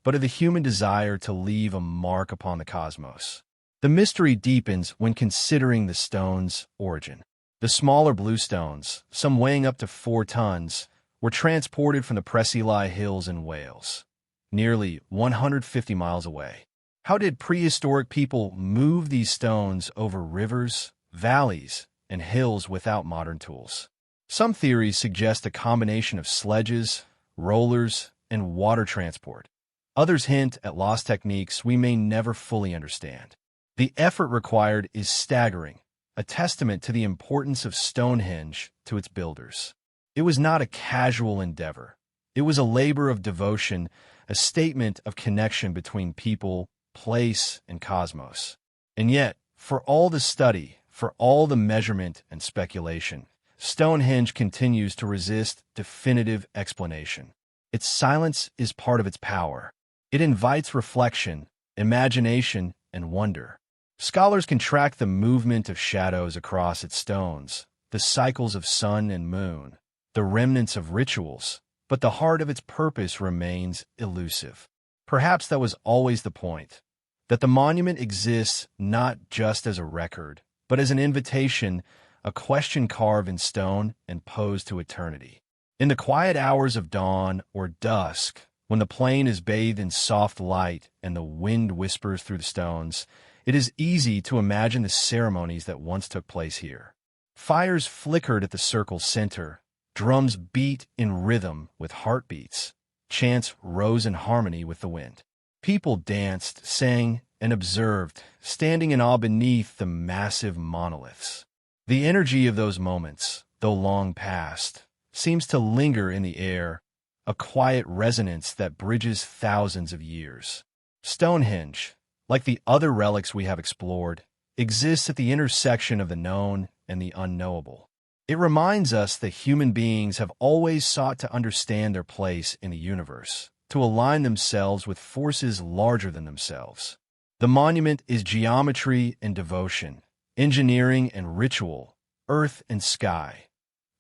but of the human desire to leave a mark upon the cosmos. The mystery deepens when considering the stone's origin. The smaller blue stones, some weighing up to 4 tons, were transported from the Preseli Hills in Wales, nearly 150 miles away. How did prehistoric people move these stones over rivers, valleys, and hills without modern tools? Some theories suggest a combination of sledges, rollers, and water transport. Others hint at lost techniques we may never fully understand. The effort required is staggering, a testament to the importance of Stonehenge to its builders. It was not a casual endeavor. It was a labor of devotion, a statement of connection between people, place, and cosmos. And yet, for all the study, for all the measurement and speculation, Stonehenge continues to resist definitive explanation. Its silence is part of its power. It invites reflection, imagination, and wonder. Scholars can track the movement of shadows across its stones, the cycles of sun and moon, the remnants of rituals, but the heart of its purpose remains elusive. Perhaps that was always the point, that the monument exists not just as a record, but as an invitation, a question carved in stone and posed to eternity. In the quiet hours of dawn or dusk, when the plain is bathed in soft light and the wind whispers through the stones, it is easy to imagine the ceremonies that once took place here. Fires flickered at the circle's center, drums beat in rhythm with heartbeats, chants rose in harmony with the wind. People danced, sang, and observed, standing in awe beneath the massive monoliths. The energy of those moments, though long past, seems to linger in the air, a quiet resonance that bridges thousands of years. Stonehenge, like the other relics we have explored, exists at the intersection of the known and the unknowable. It reminds us that human beings have always sought to understand their place in the universe, to align themselves with forces larger than themselves. The monument is geometry and devotion, engineering and ritual, earth and sky,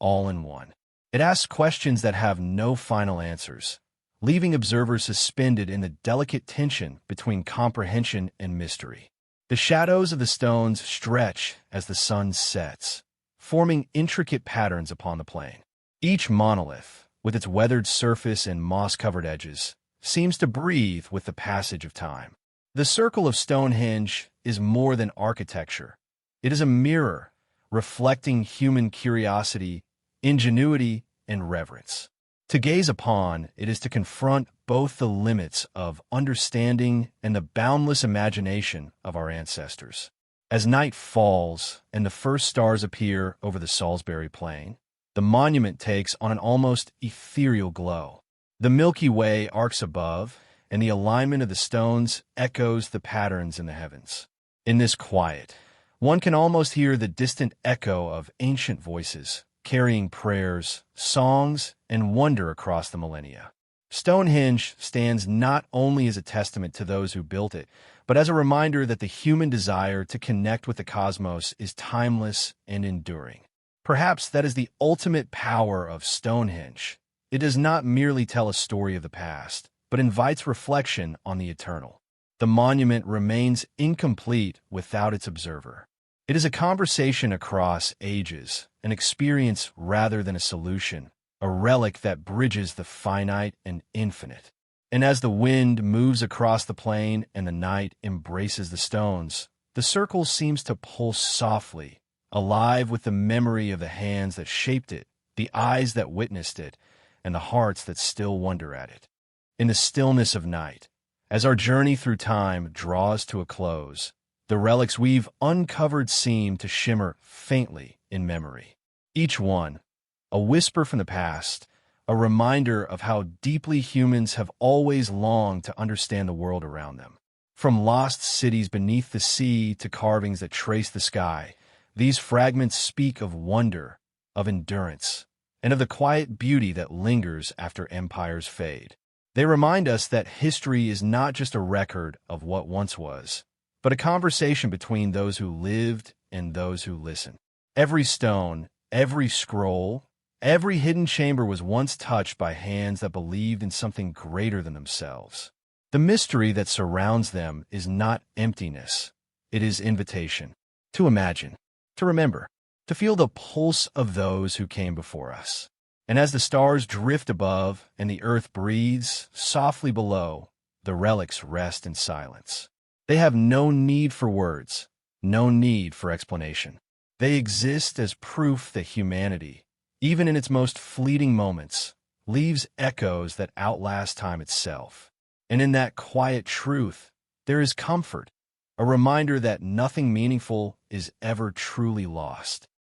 all in one. It asks questions that have no final answers, leaving observers suspended in the delicate tension between comprehension and mystery. The shadows of the stones stretch as the sun sets, forming intricate patterns upon the plain. Each monolith, with its weathered surface and moss-covered edges, seems to breathe with the passage of time. The circle of Stonehenge is more than architecture. It is a mirror, reflecting human curiosity, ingenuity, and reverence. To gaze upon, it is to confront both the limits of understanding and the boundless imagination of our ancestors. As night falls and the first stars appear over the Salisbury Plain, the monument takes on an almost ethereal glow. The Milky Way arcs above, and the alignment of the stones echoes the patterns in the heavens. In this quiet, one can almost hear the distant echo of ancient voices, carrying prayers, songs, and wonder across the millennia. Stonehenge stands not only as a testament to those who built it, but as a reminder that the human desire to connect with the cosmos is timeless and enduring. Perhaps that is the ultimate power of Stonehenge. It does not merely tell a story of the past, but invites reflection on the eternal. The monument remains incomplete without its observer. It is a conversation across ages, an experience rather than a solution, a relic that bridges the finite and infinite. And as the wind moves across the plain and the night embraces the stones, the circle seems to pulse softly, alive with the memory of the hands that shaped it, the eyes that witnessed it, and the hearts that still wonder at it. In the stillness of night, as our journey through time draws to a close, the relics we've uncovered seem to shimmer faintly in memory. Each one, a whisper from the past, a reminder of how deeply humans have always longed to understand the world around them. From lost cities beneath the sea to carvings that trace the sky, these fragments speak of wonder, of endurance, and of the quiet beauty that lingers after empires fade. They remind us that history is not just a record of what once was, but a conversation between those who lived and those who listened. Every stone, every scroll, every hidden chamber was once touched by hands that believed in something greater than themselves. The mystery that surrounds them is not emptiness. It is invitation. To imagine, to remember, to feel the pulse of those who came before us. And as the stars drift above and the earth breathes softly below, the relics rest in silence. They have no need for words, no need for explanation. They exist as proof that humanity, even in its most fleeting moments, leaves echoes that outlast time itself. And in that quiet truth, there is comfort, a reminder that nothing meaningful is ever truly lost.